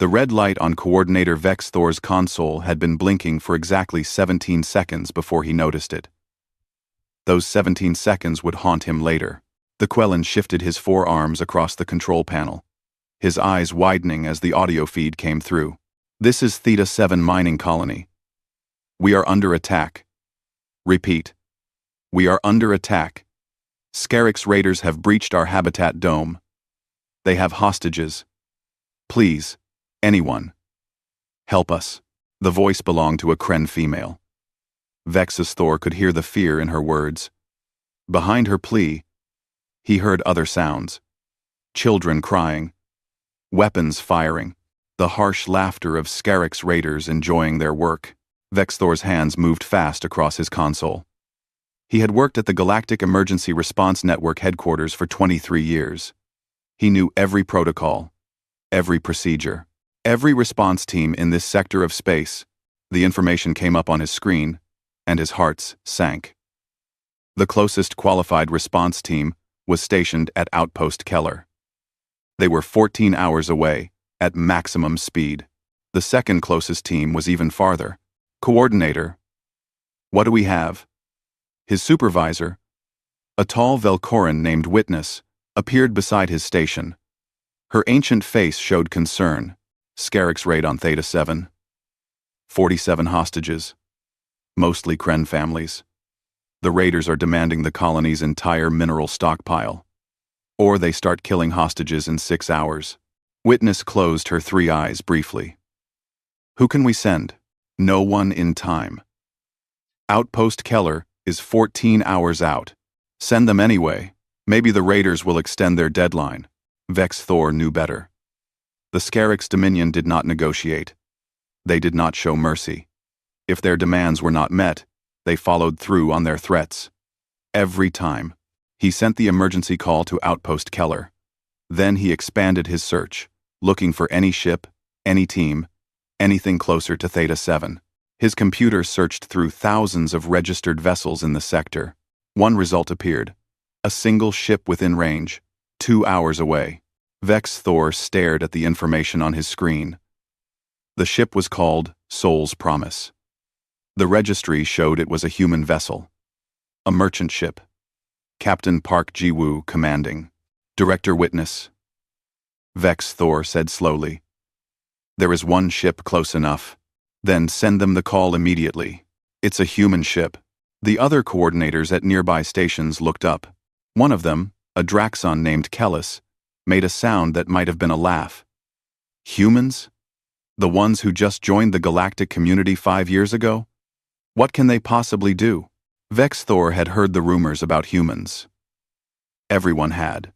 The red light on Coordinator Vex Thor's console had been blinking for exactly 17 seconds before he noticed it. Those 17 seconds would haunt him later. The Quellan shifted his forearms across the control panel, his eyes widening as the audio feed came through. This is Theta 7 mining colony. We are under attack. Repeat. We are under attack. Scarix raiders have breached our habitat dome. They have hostages. Please, anyone, help us. The voice belonged to a Kren female. Vex's Thor could hear the fear in her words. Behind her plea, he heard other sounds. Children crying. Weapons firing. The harsh laughter of Scarix raiders enjoying their work. Vex Thor's hands moved fast across his console. He had worked at the Galactic Emergency Response Network headquarters for 23 years. He knew every protocol, every procedure, every response team in this sector of space. The information came up on his screen, and his heart sank. The closest qualified response team was stationed at Outpost Keller. They were 14 hours away, at maximum speed. The second closest team was even farther. Coordinator. What do we have? His supervisor, a tall Velcoran named Witness, appeared beside his station. Her ancient face showed concern. Scarix raid on Theta 7. 47 hostages. Mostly Kren families. The raiders are demanding the colony's entire mineral stockpile. Or they start killing hostages in 6 hours. Witness closed her 3 eyes briefly. Who can we send? No one in time. Outpost Keller is 14 hours out. Send them anyway. Maybe the raiders will extend their deadline. Vex Thor knew better. The Scarix Dominion did not negotiate. They did not show mercy. If their demands were not met, they followed through on their threats. Every time. He sent the emergency call to Outpost Keller. Then he expanded his search, looking for any ship, any team, anything closer to Theta 7. His computer searched through thousands of registered vessels in the sector. One result appeared. A single ship within range, 2 hours away. Vex Thor stared at the information on his screen. The ship was called Soul's Promise. The registry showed it was a human vessel. A merchant ship. Captain Park Ji-woo commanding. Director Witness. Vex Thor said slowly. There is one ship close enough. Then send them the call immediately. It's a human ship. The other coordinators at nearby stations looked up. One of them, a Draxon named Kellis, made a sound that might have been a laugh. Humans? The ones who just joined the galactic community 5 years ago? What can they possibly do? Vex Thor had heard the rumors about humans. Everyone had.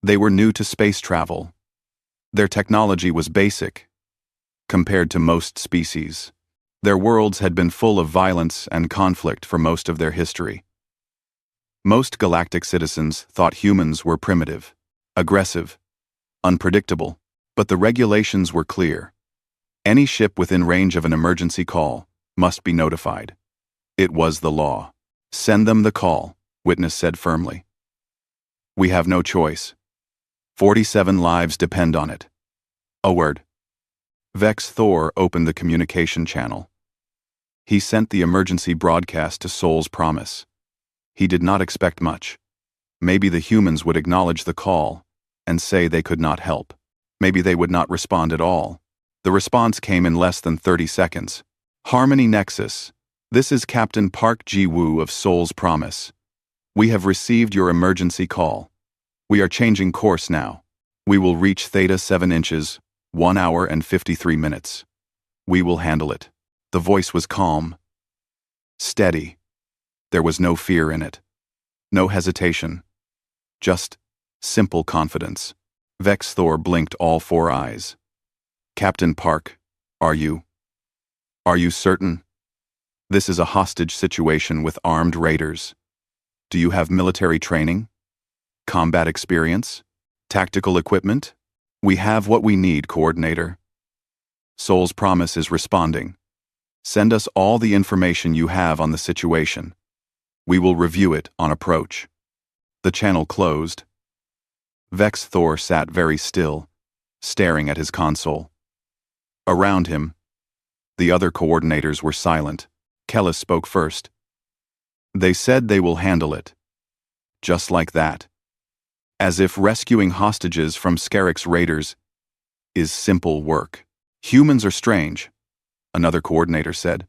They were new to space travel. Their technology was basic, compared to most species. Their worlds had been full of violence and conflict for most of their history. Most galactic citizens thought humans were primitive, aggressive, unpredictable, but the regulations were clear. Any ship within range of an emergency call must be notified. It was the law. Send them the call, Witness said firmly. We have no choice. 47 lives depend on it. A word. Vex Thor opened the communication channel. He sent the emergency broadcast to Soul's Promise. He did not expect much. Maybe the humans would acknowledge the call and say they could not help. Maybe they would not respond at all. The response came in less than 30 seconds. Harmony Nexus. This is Captain Park Ji-woo of Soul's Promise. We have received your emergency call. We are changing course now. We will reach Theta 7 inches, 1 hour and 53 minutes. We will handle it. The voice was calm. Steady. There was no fear in it. No hesitation. Just simple confidence. Vex Thor blinked all 4 eyes. Captain Park, are you certain? This is a hostage situation with armed raiders. Do you have military training? Combat experience? Tactical equipment? We have what we need, Coordinator. Soul's Promise is responding. Send us all the information you have on the situation. We will review it on approach. The channel closed. Vex Thor sat very still, staring at his console. Around him, the other coordinators were silent. Kellis spoke first. They said they will handle it. Just like that. As if rescuing hostages from Scarix raiders is simple work. Humans are strange, another coordinator said.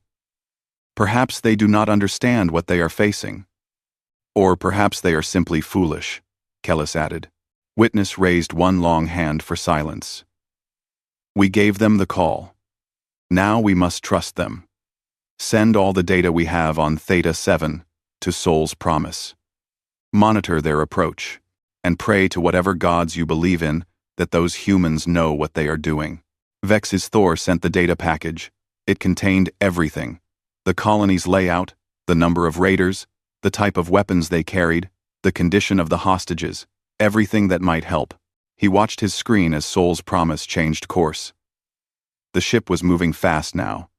Perhaps they do not understand what they are facing. Or perhaps they are simply foolish, Kellis added. Witness raised one long hand for silence. We gave them the call. Now we must trust them. Send all the data we have on Theta 7 to Sol's Promise. Monitor their approach, and pray to whatever gods you believe in that those humans know what they are doing. Vex's Thor sent the data package. It contained everything. The colony's layout, the number of raiders, the type of weapons they carried, the condition of the hostages, everything that might help. He watched his screen as Sol's Promise changed course. The ship was moving fast now,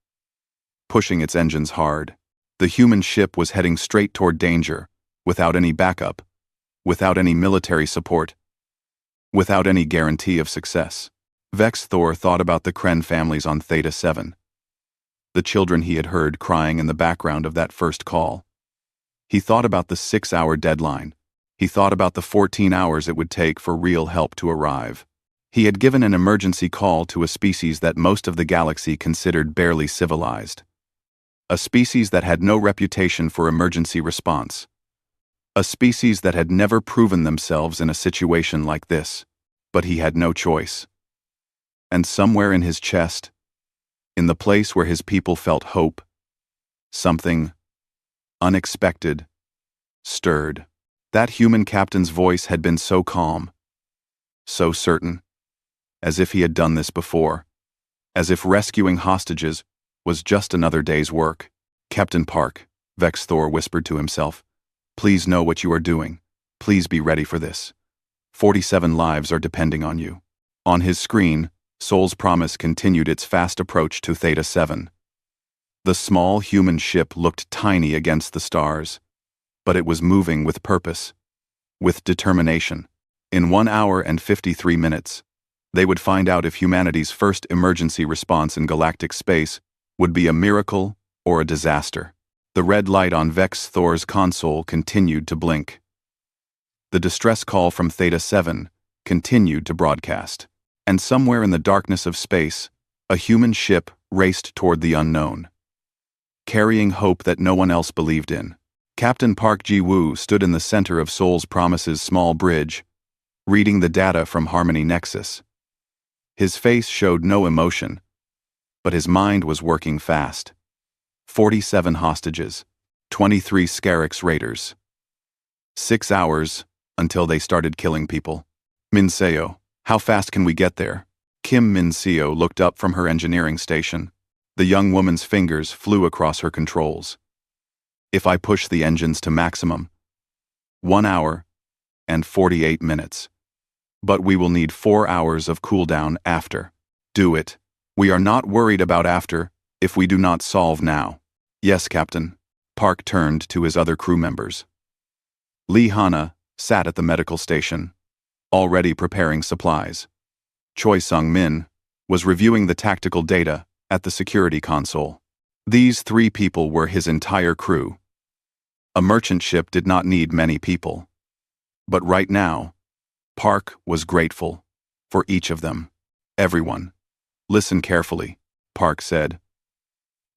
pushing its engines hard. The human ship was heading straight toward danger, without any backup, without any military support, without any guarantee of success. Vex Thor thought about the Kren families on Theta 7. The children he had heard crying in the background of that first call. He thought about the 6-hour deadline. He thought about the 14 hours it would take for real help to arrive. He had given an emergency call to a species that most of the galaxy considered barely civilized. A species that had no reputation for emergency response. A species that had never proven themselves in a situation like this. But he had no choice. And somewhere in his chest, in the place where his people felt hope, something unexpected stirred. That human captain's voice had been so calm, so certain, as if he had done this before, as if rescuing hostages was just another day's work. Captain Park, Vex Thor whispered to himself, please know what you are doing. Please be ready for this. 47 lives are depending on you. On his screen, Sol's Promise continued its fast approach to Theta 7. The small human ship looked tiny against the stars, but it was moving with purpose, with determination. In 1 hour and 53 minutes, they would find out if humanity's first emergency response in galactic space would be a miracle or a disaster. The red light on Vex Thor's console continued to blink. The distress call from Theta 7 continued to broadcast. And somewhere in the darkness of space, a human ship raced toward the unknown, carrying hope that no one else believed in. Captain Park Ji-woo stood in the center of Sol's Promise's small bridge, reading the data from Harmony Nexus. His face showed no emotion, but his mind was working fast. 47 hostages, 23 Scarix raiders. 6 hours until they started killing people. Minseo, how fast can we get there? Kim Min-seo looked up from her engineering station. The young woman's fingers flew across her controls. If I push the engines to maximum, 1 hour and 48 minutes. But we will need 4 hours of cooldown after. Do it. We are not worried about after, if we do not solve now. Yes, Captain. Park turned to his other crew members. Lee Hana sat at the medical station, already preparing supplies. Choi Sung-min was reviewing the tactical data at the security console. These 3 people were his entire crew. A merchant ship did not need many people. But right now, Park was grateful for each of them. Everyone. Listen carefully, Park said.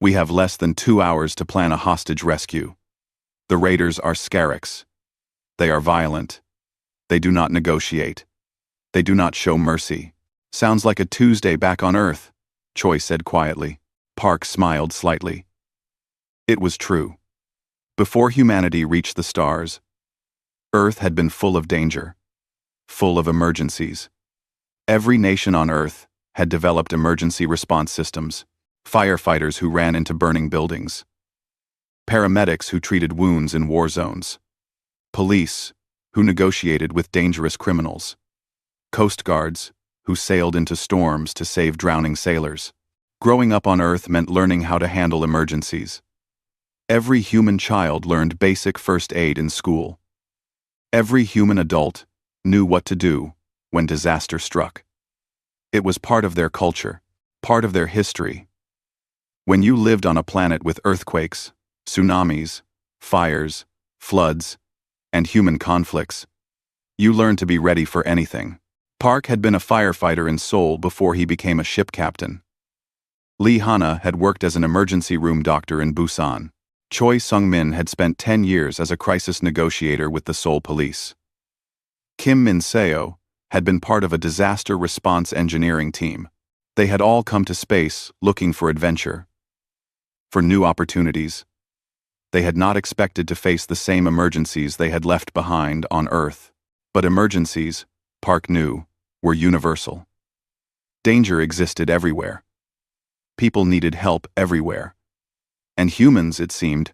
We have less than 2 hours to plan a hostage rescue. The raiders are Scarix. They are violent. They do not negotiate. They do not show mercy. Sounds like a Tuesday back on Earth, Choi said quietly. Park smiled slightly. It was true. Before humanity reached the stars, Earth had been full of danger, full of emergencies. Every nation on Earth had developed emergency response systems, firefighters who ran into burning buildings, paramedics who treated wounds in war zones, police who negotiated with dangerous criminals, coast guards who sailed into storms to save drowning sailors. Growing up on Earth meant learning how to handle emergencies. Every human child learned basic first aid in school. Every human adult knew what to do when disaster struck. It was part of their culture, part of their history. When you lived on a planet with earthquakes, tsunamis, fires, floods, and human conflicts, you learned to be ready for anything. Park had been a firefighter in Seoul before he became a ship captain. Lee Hana had worked as an emergency room doctor in Busan. Choi Sung-min had spent 10 years as a crisis negotiator with the Seoul police. Kim Min-seo had been part of a disaster response engineering team. They had all come to space looking for adventure, for new opportunities. They had not expected to face the same emergencies they had left behind on Earth. But emergencies, Park knew, were universal. Danger existed everywhere. People needed help everywhere. And humans, it seemed,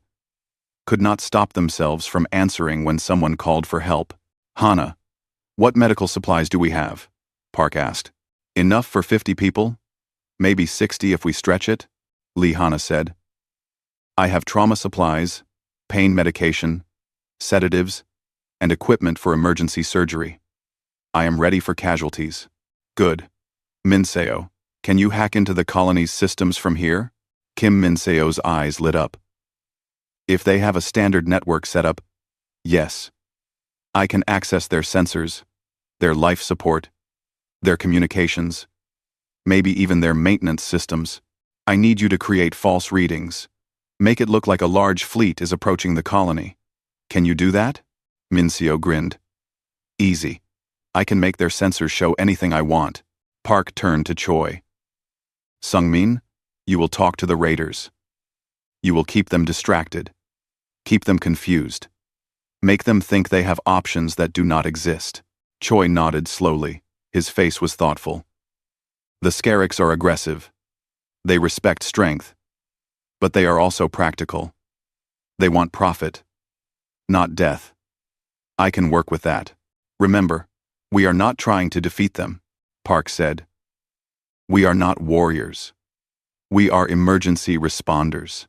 could not stop themselves from answering when someone called for help. Hana, what medical supplies do we have? Park asked. Enough for 50 people? Maybe 60 if we stretch it? Lee Hana said. I have trauma supplies, pain medication, sedatives, and equipment for emergency surgery. I am ready for casualties. Good. Min-seo, can you hack into the colony's systems from here? Kim Min-seo's eyes lit up. If they have a standard network setup, yes. I can access their sensors, their life support, their communications, maybe even their maintenance systems. I need you to create false readings. Make it look like a large fleet is approaching the colony. Can you do that? Min-seo grinned. Easy. I can make their sensors show anything I want. Park turned to Choi. Sung-min, you will talk to the raiders. You will keep them distracted. Keep them confused. Make them think they have options that do not exist. Choi nodded slowly. His face was thoughtful. The Scarix are aggressive. They respect strength. But they are also practical. They want profit, not death. I can work with that. Remember, we are not trying to defeat them, Park said. We are not warriors. We are emergency responders.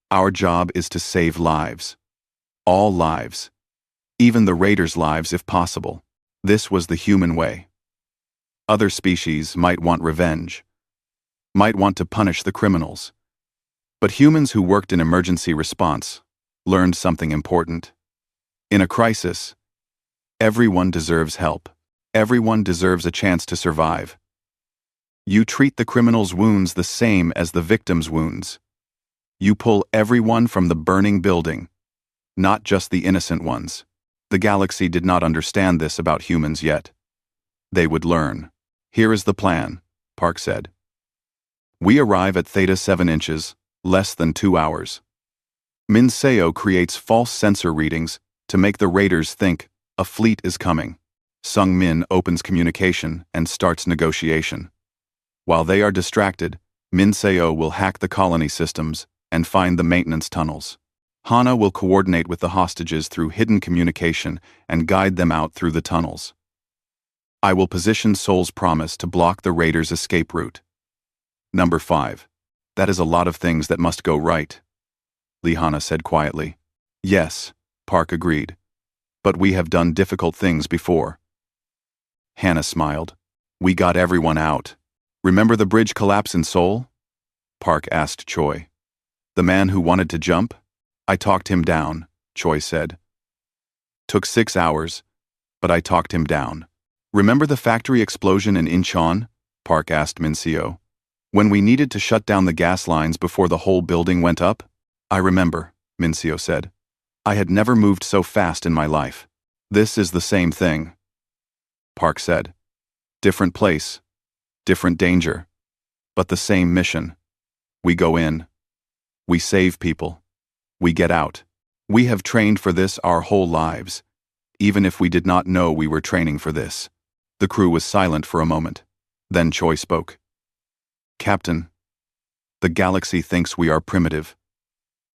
Our job is to save lives. All lives. Even the raiders' lives if possible. This was the human way. Other species might want revenge, might want to punish the criminals. But humans who worked in emergency response learned something important. In a crisis, everyone deserves help. Everyone deserves a chance to survive. You treat the criminal's wounds the same as the victim's wounds. You pull everyone from the burning building, not just the innocent ones. The galaxy did not understand this about humans yet. They would learn. Here is the plan, Park said. We arrive at Theta 7 inches, less than 2 hours. Min-seo creates false sensor readings to make the raiders think a fleet is coming. Sung-min opens communication and starts negotiation. While they are distracted, Min-seo will hack the colony systems and find the maintenance tunnels. Hana will coordinate with the hostages through hidden communication and guide them out through the tunnels. I will position Seoul's Promise to block the raiders' escape route. Number 5. That is a lot of things that must go right, Lee Hana said quietly. Yes, Park agreed. But we have done difficult things before. Hana smiled. We got everyone out. Remember the bridge collapse in Seoul? Park asked Choi. The man who wanted to jump? I talked him down, Choi said. Took 6 hours, but I talked him down. Remember the factory explosion in Incheon? Park asked Min-seo. When we needed to shut down the gas lines before the whole building went up? I remember, Min-seo said. I had never moved so fast in my life. This is the same thing, Park said. Different place, different danger, but the same mission. We go in. We save people. We get out. We have trained for this our whole lives, even if we did not know we were training for this. The crew was silent for a moment. Then Choi spoke. Captain, the galaxy thinks we are primitive.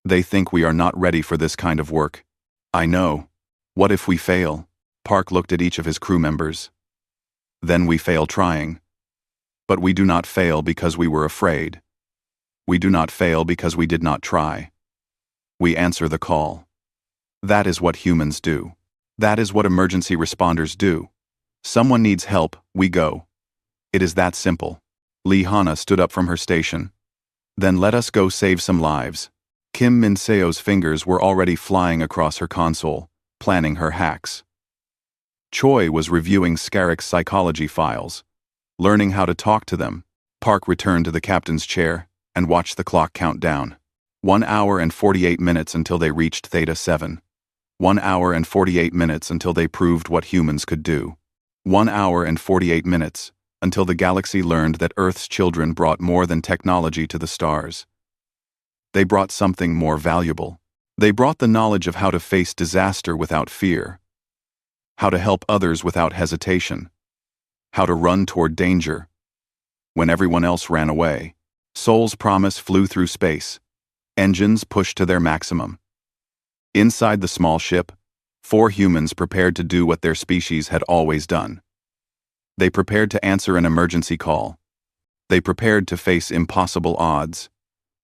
They think we are not ready for this kind of work. I know. What if we fail? Park looked at each of his crew members. Then we fail trying. But we do not fail because we were afraid. We do not fail because we did not try. We answer the call. That is what humans do. That is what emergency responders do. Someone needs help, we go. It is that simple. Lee Hana stood up from her station. Then let us go save some lives. Kim Min-seo's fingers were already flying across her console, planning her hacks. Choi was reviewing Scarrick's psychology files, learning how to talk to them. Park returned to the captain's chair and watched the clock count down. 1 hour and 48 minutes until they reached Theta 7. 1 hour and 48 minutes until they proved what humans could do. 1 hour and 48 minutes until the galaxy learned that Earth's children brought more than technology to the stars. They brought something more valuable. They brought the knowledge of how to face disaster without fear, how to help others without hesitation, how to run toward danger when everyone else ran away. Soul's Promise flew through space, engines pushed to their maximum. Inside the small ship, 4 humans prepared to do what their species had always done. They prepared to answer an emergency call. They prepared to face impossible odds.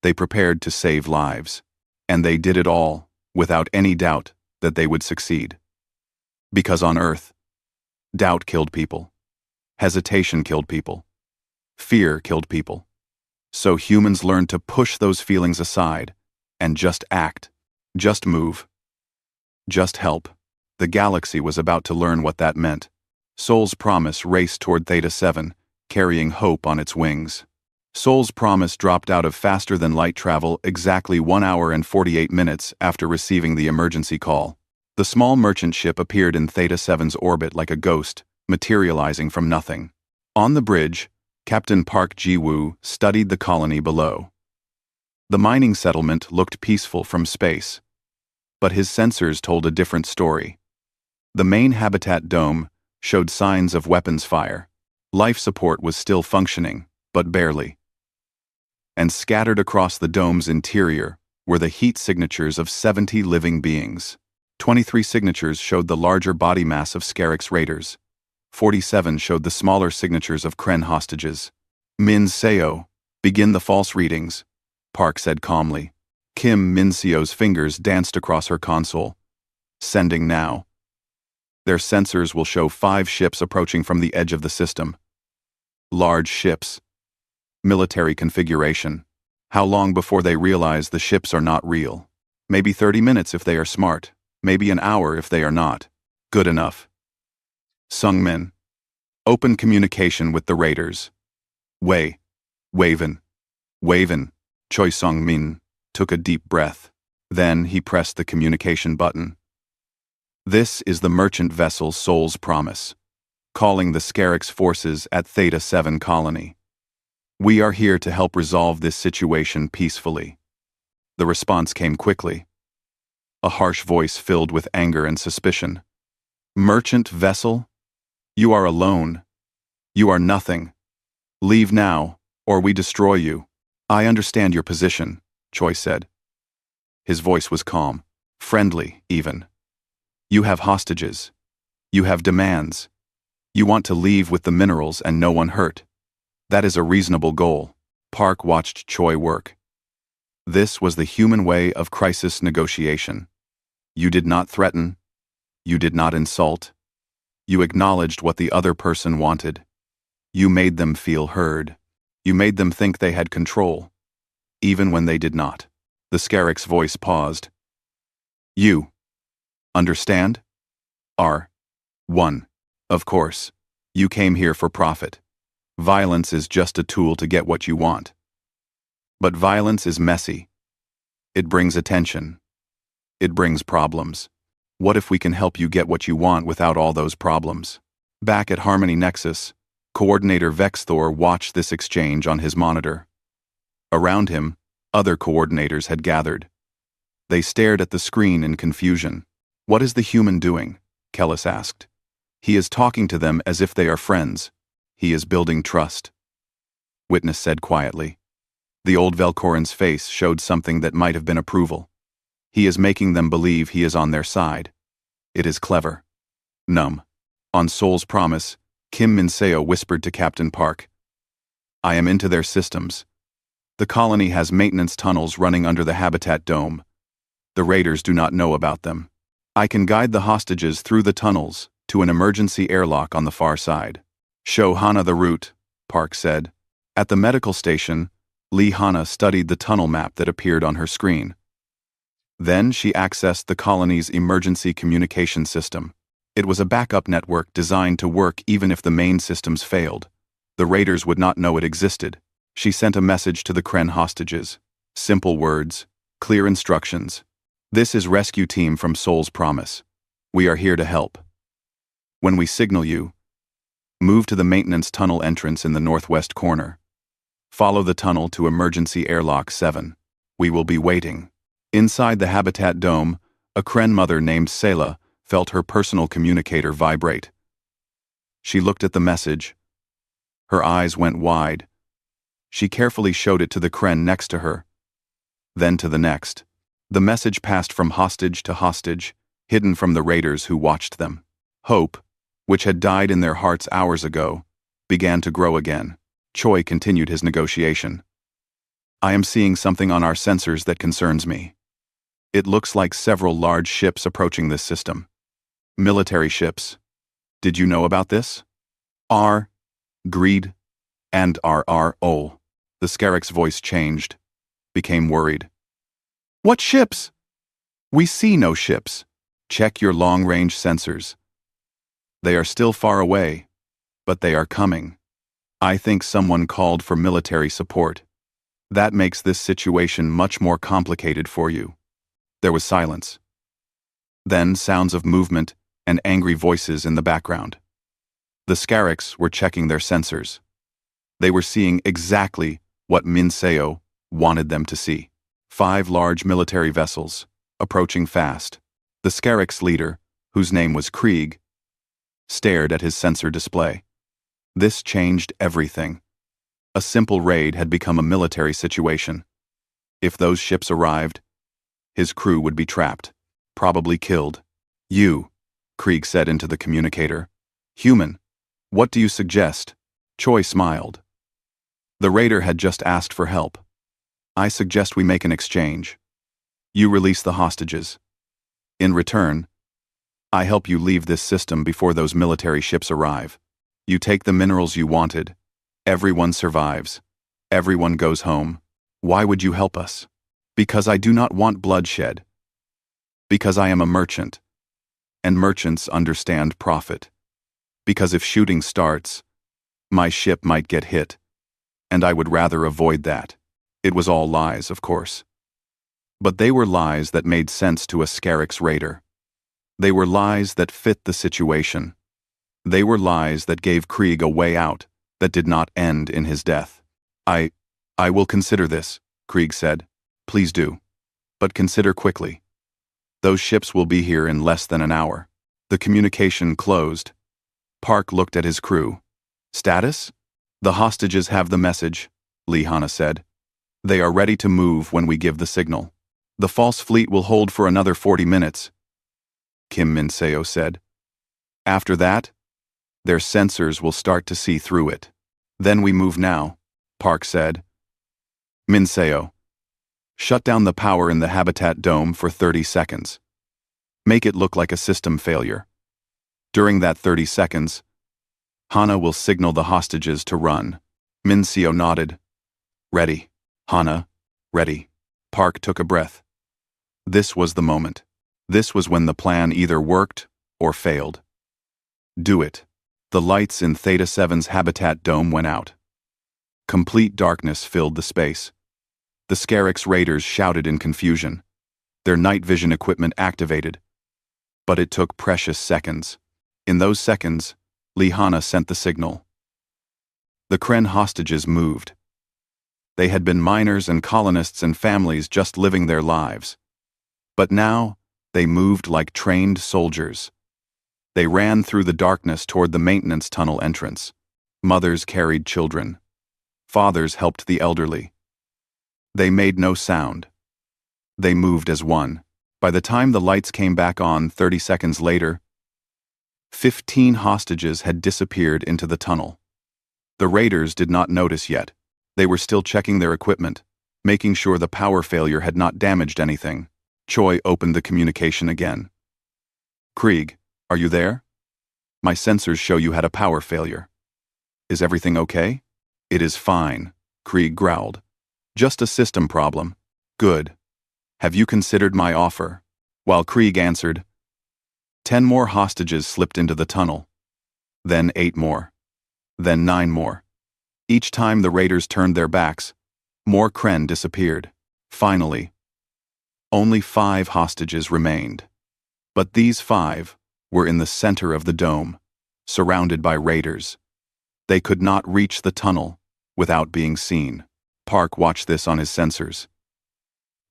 They prepared to save lives. And they did it all, without any doubt that they would succeed. Because on Earth, doubt killed people. Hesitation killed people. Fear killed people. So humans learned to push those feelings aside and just act, just move, just help. The galaxy was about to learn what that meant. Soul's Promise raced toward Theta 7, carrying hope on its wings. Soul's Promise dropped out of faster-than-light travel exactly 1 hour and 48 minutes after receiving the emergency call. The small merchant ship appeared in Theta 7's orbit like a ghost, materializing from nothing. On the bridge, Captain Park Ji-woo studied the colony below. The mining settlement looked peaceful from space, but his sensors told a different story. The main habitat dome showed signs of weapons fire. Life support was still functioning, but barely. And scattered across the dome's interior were the heat signatures of 70 living beings. 23 signatures showed the larger body mass of Scarrick's raiders. 47 showed the smaller signatures of Kren hostages. Min-seo, begin the false readings, Park said calmly. Kim Min-seo's fingers danced across her console. Sending now. Their sensors will show 5 ships approaching from the edge of the system. Large ships. Military configuration. How long before they realize the ships are not real? Maybe 30 minutes if they are smart. Maybe an hour if they are not. Good enough. Sung-min. Open communication with the raiders. Waven. Choi Sung-min took a deep breath. Then he pressed the communication button. This is the merchant vessel Soul's Promise, calling the Scarrick's forces at Theta 7 colony. We are here to help resolve this situation peacefully. The response came quickly. A harsh voice filled with anger and suspicion. Merchant vessel? You are alone. You are nothing. Leave now, or we destroy you. I understand your position, Choi said. His voice was calm, friendly even. You have hostages. You have demands. You want to leave with the minerals and no one hurt. That is a reasonable goal. Park watched Choi work. This was the human way of crisis negotiation. You did not threaten. You did not insult. You acknowledged what the other person wanted. You made them feel heard. You made them think they had control, even when they did not. The Scarrick's voice paused. You understand? R1. Of course. You came here for profit. Violence is just a tool to get what you want. But violence is messy. It brings attention. It brings problems. What if we can help you get what you want without all those problems? Back at Harmony Nexus, Coordinator Vexthor watched this exchange on his monitor. Around him, other coordinators had gathered. They stared at the screen in confusion. What is the human doing? Kellis asked. He is talking to them as if they are friends. He is building trust. Witness said quietly. The old Velcorin's face showed something that might have been approval. He is making them believe he is on their side. It is clever. Numb. On Soul's Promise, Kim Min-seo whispered to Captain Park. I am into their systems. The colony has maintenance tunnels running under the habitat dome. The raiders do not know about them. I can guide the hostages through the tunnels to an emergency airlock on the far side. Show Hana the route, Park said. At the medical station, Hana studied the tunnel map that appeared on her screen. Then she accessed the colony's emergency communication system. It was a backup network designed to work even if the main systems failed. The raiders would not know it existed. She sent a message to the Kren hostages. Simple words, clear instructions. This is rescue team from Soul's Promise. We are here to help. When we signal you, move to the maintenance tunnel entrance in the northwest corner. Follow the tunnel to emergency airlock 7. We will be waiting. Inside the habitat dome, a Kren mother named Selah felt her personal communicator vibrate. She looked at the message. Her eyes went wide. She carefully showed it to the Kren next to her, then to the next. The message passed from hostage to hostage, hidden from the raiders who watched them. Hope, which had died in their hearts hours ago, began to grow again. Choi continued his negotiation. I am seeing something on our sensors that concerns me. It looks like several large ships approaching this system. Military ships. Did you know about this? Greed, and RRO. The Scaric's voice changed, became worried. What ships? We see no ships. Check your long-range sensors. They are still far away, but they are coming. I think someone called for military support. That makes this situation much more complicated for you. There was silence. Then sounds of movement and angry voices in the background. The Scarics were checking their sensors. They were seeing exactly what Min Seo wanted them to see. 5 large military vessels, approaching fast. The Scaric's leader, whose name was Krieg, stared at his sensor display. This changed everything. A simple raid had become a military situation. If those ships arrived, his crew would be trapped, probably killed. You, Krieg said into the communicator. Human, what do you suggest? Choi smiled. The raider had just asked for help. I suggest we make an exchange. You release the hostages. In return, I help you leave this system before those military ships arrive. You take the minerals you wanted. Everyone survives. Everyone goes home. Why would you help us? Because I do not want bloodshed. Because I am a merchant. And merchants understand profit. Because if shooting starts, my ship might get hit. And I would rather avoid that. It was all lies, of course. But they were lies that made sense to a Scaric's raider. They were lies that fit the situation. They were lies that gave Krieg a way out that did not end in his death. I will consider this, Krieg said. Please do. But consider quickly. Those ships will be here in less than an hour. The communication closed. Park looked at his crew. Status? The hostages have the message, Hana said. They are ready to move when we give the signal. The false fleet will hold for another 40 minutes, Kim Min Seo said. After that, their sensors will start to see through it. Then we move now, Park said. Min Seo, shut down the power in the habitat dome for 30 seconds. Make it look like a system failure. During that 30 seconds, Hana will signal the hostages to run. Min Seo nodded. Ready. Hana, ready. Park took a breath. This was the moment. This was when the plan either worked or failed. Do it. The lights in Theta 7's habitat dome went out. Complete darkness filled the space. The Scaric's raiders shouted in confusion. Their night vision equipment activated. But it took precious seconds. In those seconds, Hana sent the signal. The Kren hostages moved. They had been miners and colonists and families just living their lives. But now, they moved like trained soldiers. They ran through the darkness toward the maintenance tunnel entrance. Mothers carried children. Fathers helped the elderly. They made no sound. They moved as one. By the time the lights came back on 30 seconds later, 15 hostages had disappeared into the tunnel. The raiders did not notice yet. They were still checking their equipment, making sure the power failure had not damaged anything. Choi opened the communication again. Krieg, are you there? My sensors show you had a power failure. Is everything okay? It is fine, Krieg growled. Just a system problem. Good. Have you considered my offer? While Krieg answered, 10 more hostages slipped into the tunnel. Then 8 more. Then 9 more. Each time the raiders turned their backs, more Kren disappeared. Finally, only 5 hostages remained. But these 5 were in the center of the dome, surrounded by raiders. They could not reach the tunnel without being seen. Park watched this on his sensors.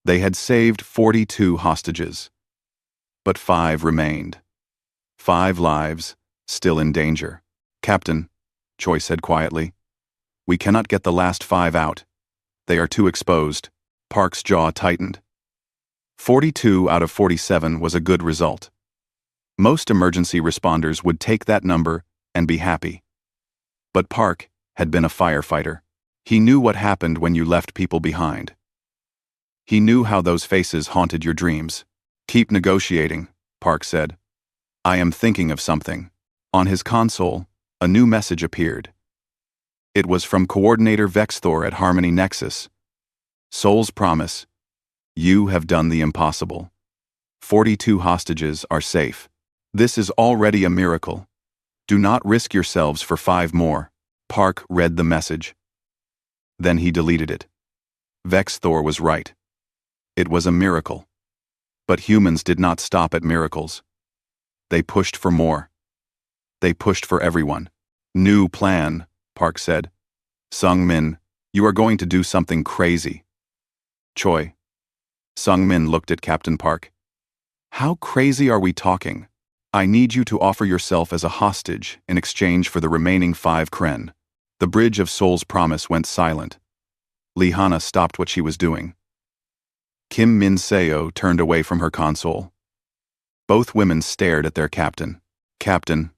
They had saved 42 hostages, but 5 remained. 5 lives, still in danger. Captain, Choi said quietly, we cannot get the last 5 out. They are too exposed. Park's jaw tightened. 42 out of 47 was a good result. Most emergency responders would take that number and be happy. But Park had been a firefighter. He knew what happened when you left people behind. He knew how those faces haunted your dreams. Keep negotiating, Park said. I am thinking of something. On his console, a new message appeared. It was from Coordinator Vexthor at Harmony Nexus. Soul's promise. You have done the impossible. 42 hostages are safe. This is already a miracle. Do not risk yourselves for 5 more. Park read the message. Then he deleted it. Vexthor was right. It was a miracle. But humans did not stop at miracles. They pushed for more. They pushed for everyone. New plan, Park said. Sung-min, you are going to do something crazy. Choi. Sung-min looked at Captain Park. How crazy are we talking? I need you to offer yourself as a hostage in exchange for the remaining 5 Kren. The bridge of Soul's promise went silent. Lee-hana stopped what she was doing. Kim Min-seo turned away from her console. Both women stared at their captain. Captain,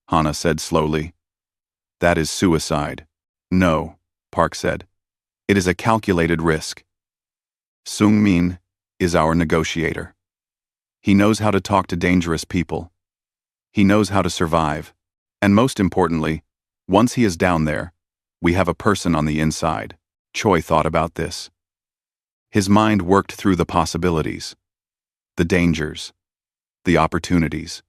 Hana said slowly. That is suicide. No, Park said. It is a calculated risk. Sung-min is our negotiator. He knows how to talk to dangerous people. He knows how to survive. And most importantly, once he is down there, we have a person on the inside. Choi thought about this. His mind worked through the possibilities, the dangers, the opportunities.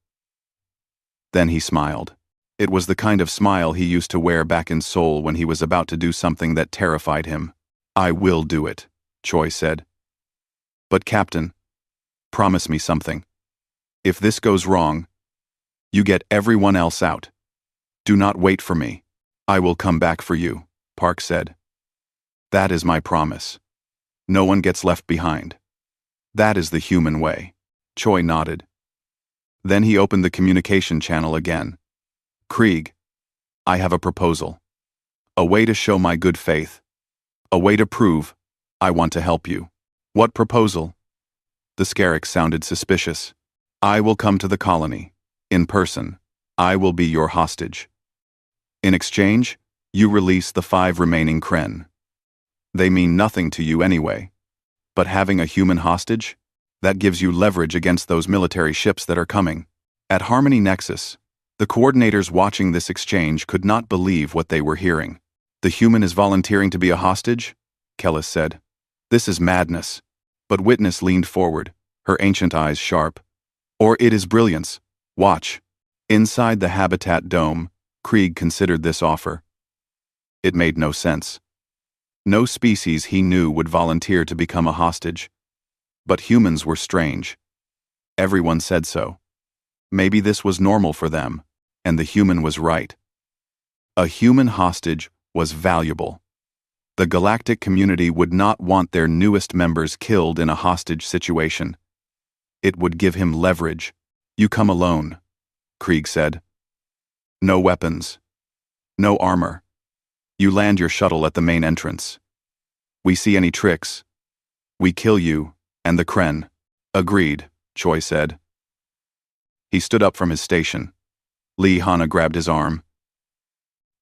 Then he smiled. It was the kind of smile he used to wear back in Seoul when he was about to do something that terrified him. I will do it, Choi said. But Captain, promise me something. If this goes wrong, you get everyone else out. Do not wait for me. I will come back for you, Park said. That is my promise. No one gets left behind. That is the human way. Choi nodded. Then he opened the communication channel again. Krieg, I have a proposal. A way to show my good faith. A way to prove I want to help you. What proposal? The Scarix sounded suspicious. I will come to the colony. In person. I will be your hostage. In exchange, you release the 5 remaining Kren. They mean nothing to you anyway. But having a human hostage? That gives you leverage against those military ships that are coming. At Harmony Nexus, the coordinators watching this exchange could not believe what they were hearing. The human is volunteering to be a hostage? Kellis said. This is madness. But Witness leaned forward, her ancient eyes sharp. Or it is brilliance. Watch. Inside the habitat dome, Krieg considered this offer. It made no sense. No species he knew would volunteer to become a hostage. But humans were strange. Everyone said so. Maybe this was normal for them, and the human was right. A human hostage was valuable. The galactic community would not want their newest members killed in a hostage situation. It would give him leverage. You come alone, Krieg said. No weapons. No armor. You land your shuttle at the main entrance. We see any tricks. We kill you, and the Kren. Agreed, Choi said. He stood up from his station. Lee-hana grabbed his arm.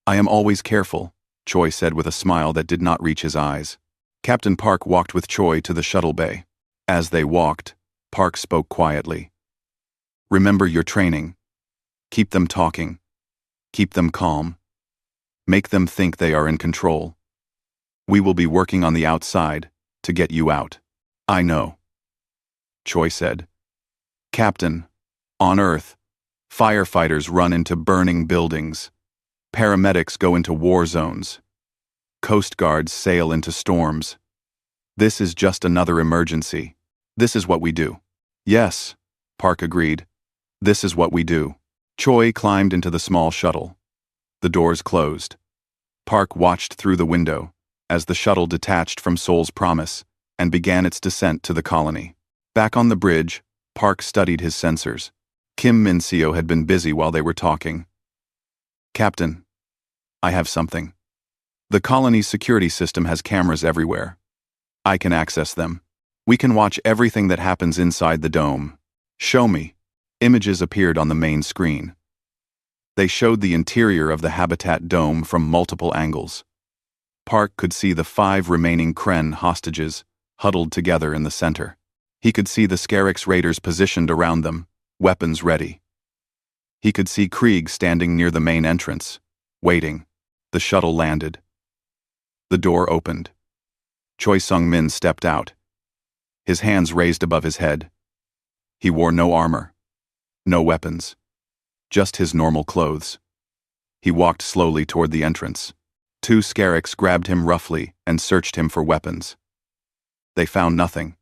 I am always careful, Choi said with a smile that did not reach his eyes. Captain Park walked with Choi to the shuttle bay. As they walked, Park spoke quietly. Remember your training. Keep them talking. Keep them calm. Make them think they are in control. We will be working on the outside to get you out. I know. Choi said. Captain, on Earth, firefighters run into burning buildings. Paramedics go into war zones. Coast guards sail into storms. This is just another emergency. This is what we do. Yes, Park agreed. This is what we do. Choi climbed into the small shuttle. The doors closed. Park watched through the window as the shuttle detached from Seoul's Promise and began its descent to the colony. Back on the bridge, Park studied his sensors. Kim Min-seo had been busy while they were talking. Captain, I have something. The colony's security system has cameras everywhere. I can access them. We can watch everything that happens inside the dome. Show me. Images appeared on the main screen. They showed the interior of the habitat dome from multiple angles. Park could see the 5 remaining Kren hostages huddled together in the center. He could see the Scarix raiders positioned around them, weapons ready. He could see Krieg standing near the main entrance, waiting. The shuttle landed. The door opened. Choi Sung-min stepped out, his hands raised above his head. He wore no armor, no weapons, just his normal clothes. He walked slowly toward the entrance. 2 Scarix grabbed him roughly and searched him for weapons. They found nothing,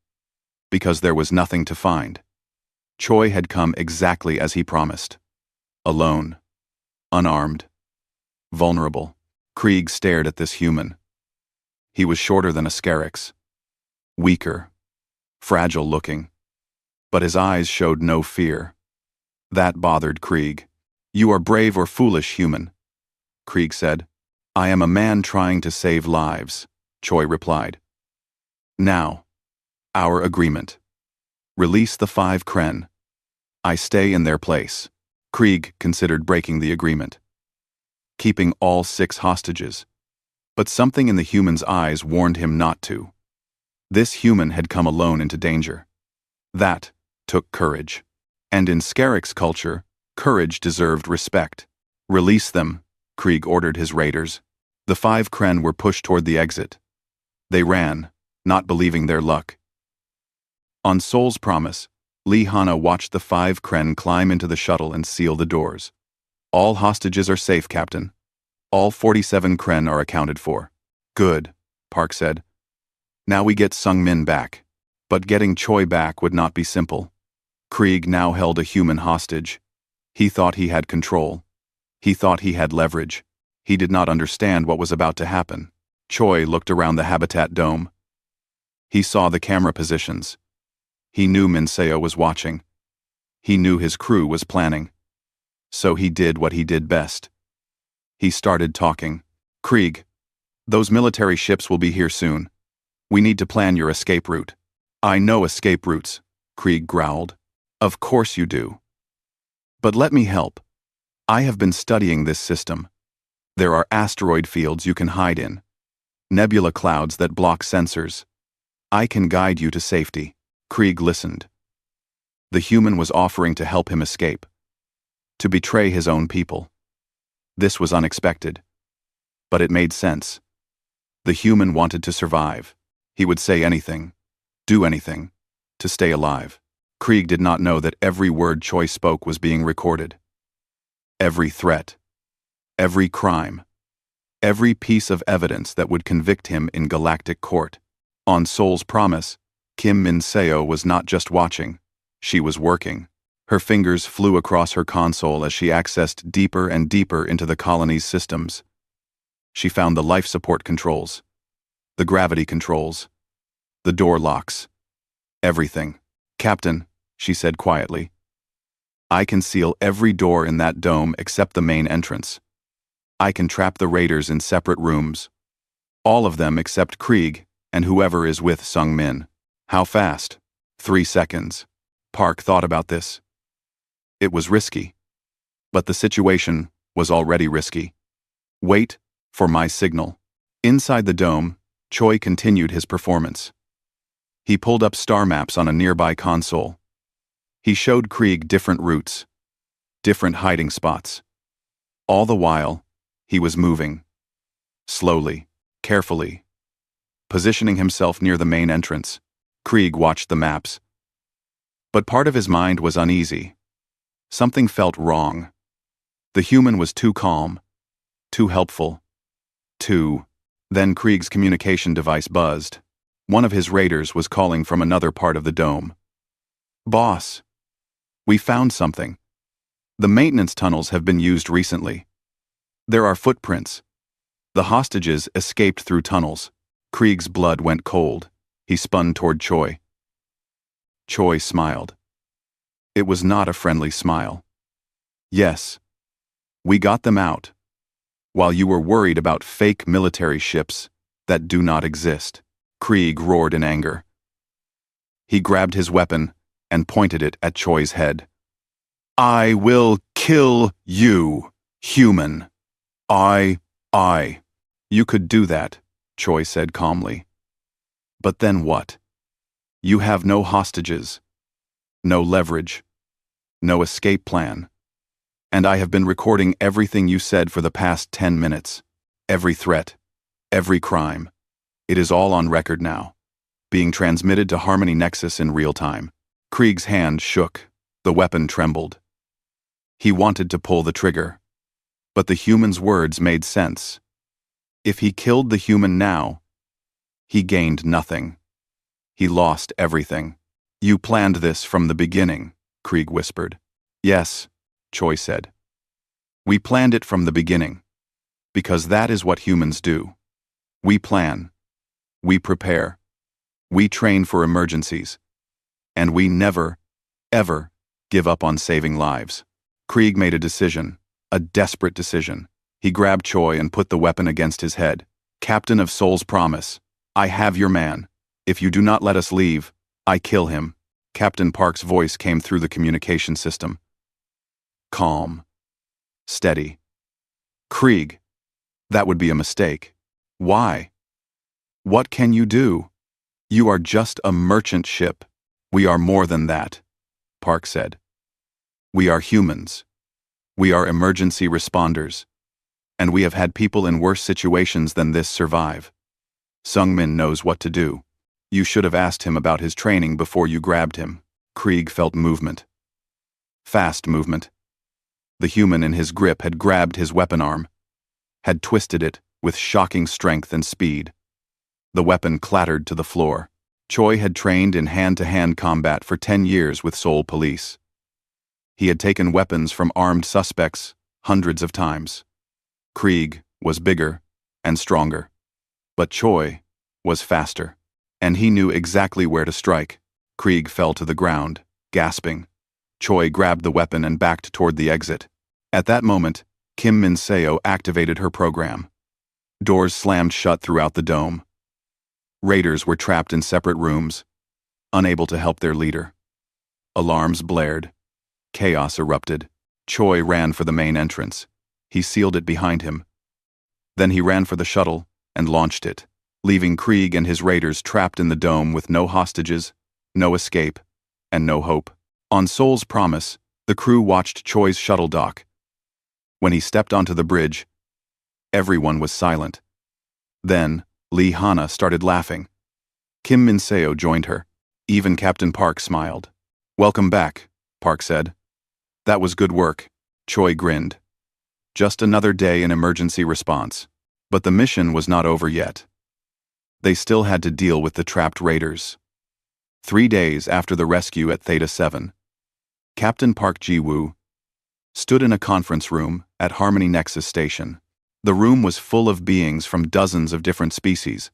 because there was nothing to find. Choi had come exactly as he promised. Alone, unarmed, vulnerable. Krieg stared at this human. He was shorter than a Scarix, weaker, fragile-looking, but his eyes showed no fear. That bothered Krieg. You are brave or foolish, human, Krieg said. I am a man trying to save lives, Choi replied. Now, our agreement. Release the 5 Kren. I stay in their place. Krieg considered breaking the agreement. Keeping all 6 hostages. But something in the human's eyes warned him not to. This human had come alone into danger. That took courage. And in Scarix culture, courage deserved respect. Release them, Krieg ordered his raiders. The 5 Kren were pushed toward the exit. They ran, not believing their luck. On Seoul's Promise, Lee Hana watched the 5 Kren climb into the shuttle and seal the doors. All hostages are safe, Captain. All 47 Kren are accounted for. Good, Park said. Now we get Sung-min back. But getting Choi back would not be simple. Krieg now held a human hostage. He thought he had control. He thought he had leverage. He did not understand what was about to happen. Choi looked around the habitat dome. He saw the camera positions. He knew Min-seo was watching. He knew his crew was planning. So he did what he did best. He started talking. Krieg, those military ships will be here soon. We need to plan your escape route. I know escape routes, Krieg growled. Of course you do. But let me help. I have been studying this system. There are asteroid fields you can hide in. Nebula clouds that block sensors. I can guide you to safety. Krieg listened. The human was offering to help him escape. To betray his own people. This was unexpected. But it made sense. The human wanted to survive. He would say anything, do anything, to stay alive. Krieg did not know that every word Choi spoke was being recorded. Every threat. Every crime. Every piece of evidence that would convict him in Galactic Court. On Seoul's Promise, Kim Min-seo was not just watching. She was working. Her fingers flew across her console as she accessed deeper and deeper into the colony's systems. She found the life support controls, the gravity controls, the door locks. Everything. Captain, she said quietly. I can seal every door in that dome except the main entrance. I can trap the raiders in separate rooms. All of them except Krieg and whoever is with Sung-min. How fast? 3 seconds. Park thought about this. It was risky. But the situation was already risky. Wait for my signal. Inside the dome, Choi continued his performance. He pulled up star maps on a nearby console. He showed Krieg different routes, different hiding spots. All the while, he was moving, Slowly, carefully, positioning himself near the main entrance, Krieg watched the maps. But part of his mind was uneasy. Something felt wrong. The human was too calm, too helpful, too... Then Krieg's communication device buzzed. One of his raiders was calling from another part of the dome. "Boss, we found something. The maintenance tunnels have been used recently. There are footprints. The hostages escaped through tunnels." Krieg's blood went cold. He spun toward Choi. Choi smiled. It was not a friendly smile. "Yes. We got them out. While you were worried about fake military ships that do not exist." Krieg roared in anger. He grabbed his weapon and pointed it at Choi's head. "I will kill you, human. I. You could do that," Choi said calmly. "But then what? You have no hostages, no leverage, no escape plan. And I have been recording everything you said for the past 10 minutes. Every threat, every crime. It is all on record now, being transmitted to Harmony Nexus in real time." Krieg's hand shook. The weapon trembled. He wanted to pull the trigger. But the human's words made sense. If he killed the human now, he gained nothing. He lost everything. "You planned this from the beginning," Krieg whispered. "Yes," Choi said. "We planned it from the beginning, because that is what humans do. We plan, we prepare, we train for emergencies, and we never, ever give up on saving lives." Krieg made a decision, a desperate decision. He grabbed Choi and put the weapon against his head. "Captain of Soul's promise, I have your man. If you do not let us leave, I kill him." Captain Park's voice came through the communication system. Calm. Steady. "Krieg, that would be a mistake. Why? What can you do? You are just a merchant ship." "We are more than that," Park said. "We are humans. We are emergency responders. And we have had people in worse situations than this survive. Sungmin knows what to do. You should have asked him about his training before you grabbed him." Krieg felt movement. Fast movement. The human in his grip had grabbed his weapon arm, had twisted it with shocking strength and speed. The weapon clattered to the floor. Choi had trained in hand-to-hand combat for 10 years with Seoul Police. He had taken weapons from armed suspects hundreds of times. Krieg was bigger and stronger, but Choi was faster, and he knew exactly where to strike. Krieg fell to the ground, gasping. Choi grabbed the weapon and backed toward the exit. At that moment, Kim Min-seo activated her program. Doors slammed shut throughout the dome. Raiders were trapped in separate rooms, unable to help their leader. Alarms blared. Chaos erupted. Choi ran for the main entrance. He sealed it behind him. Then he ran for the shuttle and launched it, leaving Krieg and his raiders trapped in the dome with no hostages, no escape, and no hope. On Seoul's promise, the crew watched Choi's shuttle dock. When he stepped onto the bridge, everyone was silent. Then, Lee Hana started laughing. Kim Min-seo joined her. Even Captain Park smiled. "Welcome back," Park said. "That was good work." Choi grinned. Just another day in emergency response. But the mission was not over yet. They still had to deal with the trapped raiders. 3 days after the rescue at Theta 7, Captain Park Ji-woo stood in a conference room at Harmony Nexus Station. The room was full of beings from dozens of different species.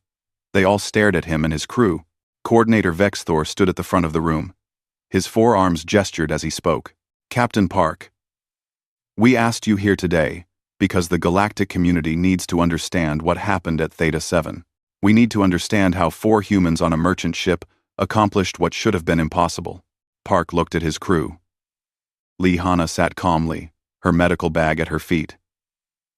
They all stared at him and his crew. Coordinator Vex Thor stood at the front of the room. His forearms gestured as he spoke. "Captain Park, we asked you here today because the galactic community needs to understand what happened at Theta 7. We need to understand how 4 humans on a merchant ship accomplished what should have been impossible." Park looked at his crew. Lee Hana sat calmly, her medical bag at her feet.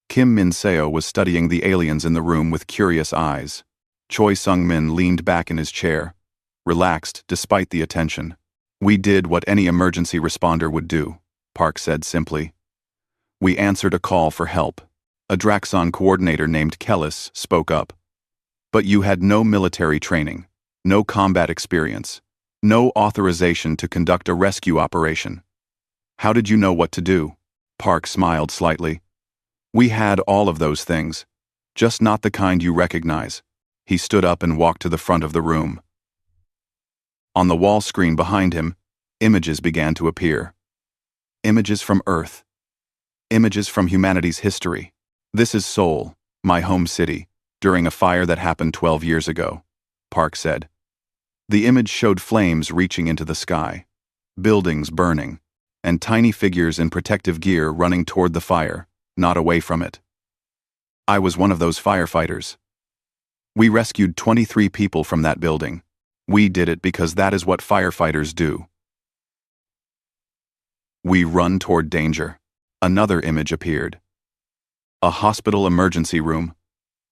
Kim Min-seo was studying the aliens in the room with curious eyes. Choi Sung-min leaned back in his chair, relaxed despite the attention. "We did what any emergency responder would do," Park said simply. "We answered a call for help. A Draxon coordinator named Kellis spoke up. But you had no military training, no combat experience, no authorization to conduct a rescue operation. How did you know what to do? Park smiled slightly. We had all of those things, just not the kind you recognize. He stood up and walked to the front of the room. On the wall screen behind him, images began to appear. Images from Earth. Images from humanity's history. This is Seoul, my home city, during a fire that happened 12 years ago, Park said. The image showed flames reaching into the sky, buildings burning, and tiny figures in protective gear running toward the fire, not away from it. I was one of those firefighters. We rescued 23 people from that building. We did it because that is what firefighters do. We run toward danger. Another image appeared. A hospital emergency room,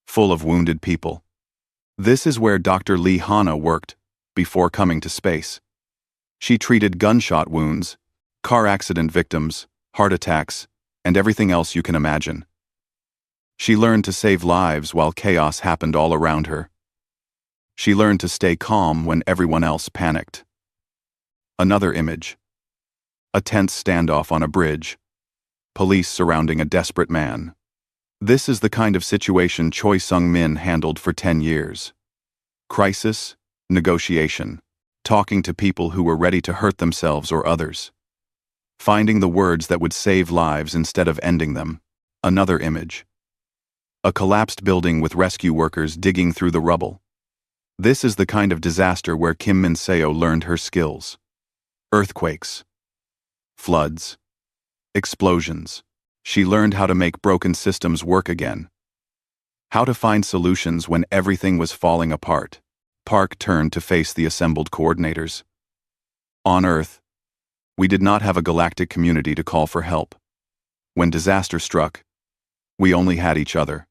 full of wounded people. This is where Dr. Lee Hanna worked before coming to space. She treated gunshot wounds, car accident victims, heart attacks, and everything else you can imagine. She learned to save lives while chaos happened all around her. She learned to stay calm when everyone else panicked. Another image. A tense standoff on a bridge. Police surrounding a desperate man. This is the kind of situation Choi Sung-min handled for 10 years. Crisis, negotiation, talking to people who were ready to hurt themselves or others. Finding the words that would save lives instead of ending them. Another image. A collapsed building with rescue workers digging through the rubble. This is the kind of disaster where Kim Min-seo learned her skills. Earthquakes. Floods. Explosions. She learned how to make broken systems work again. How to find solutions when everything was falling apart. Park turned to face the assembled coordinators. On Earth, we did not have a galactic community to call for help. When disaster struck, we only had each other.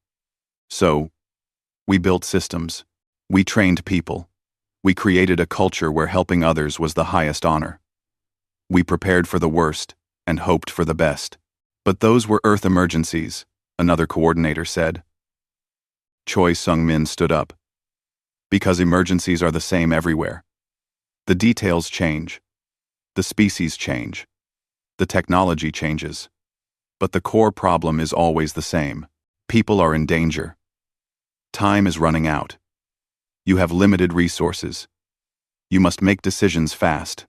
So, we built systems. We trained people. We created a culture where helping others was the highest honor. We prepared for the worst and hoped for the best. But those were Earth emergencies, another coordinator said. Choi Sung-min stood up. Because emergencies are the same everywhere. The details change. The species change. The technology changes. But the core problem is always the same. People are in danger. Time is running out. You have limited resources. You must make decisions fast.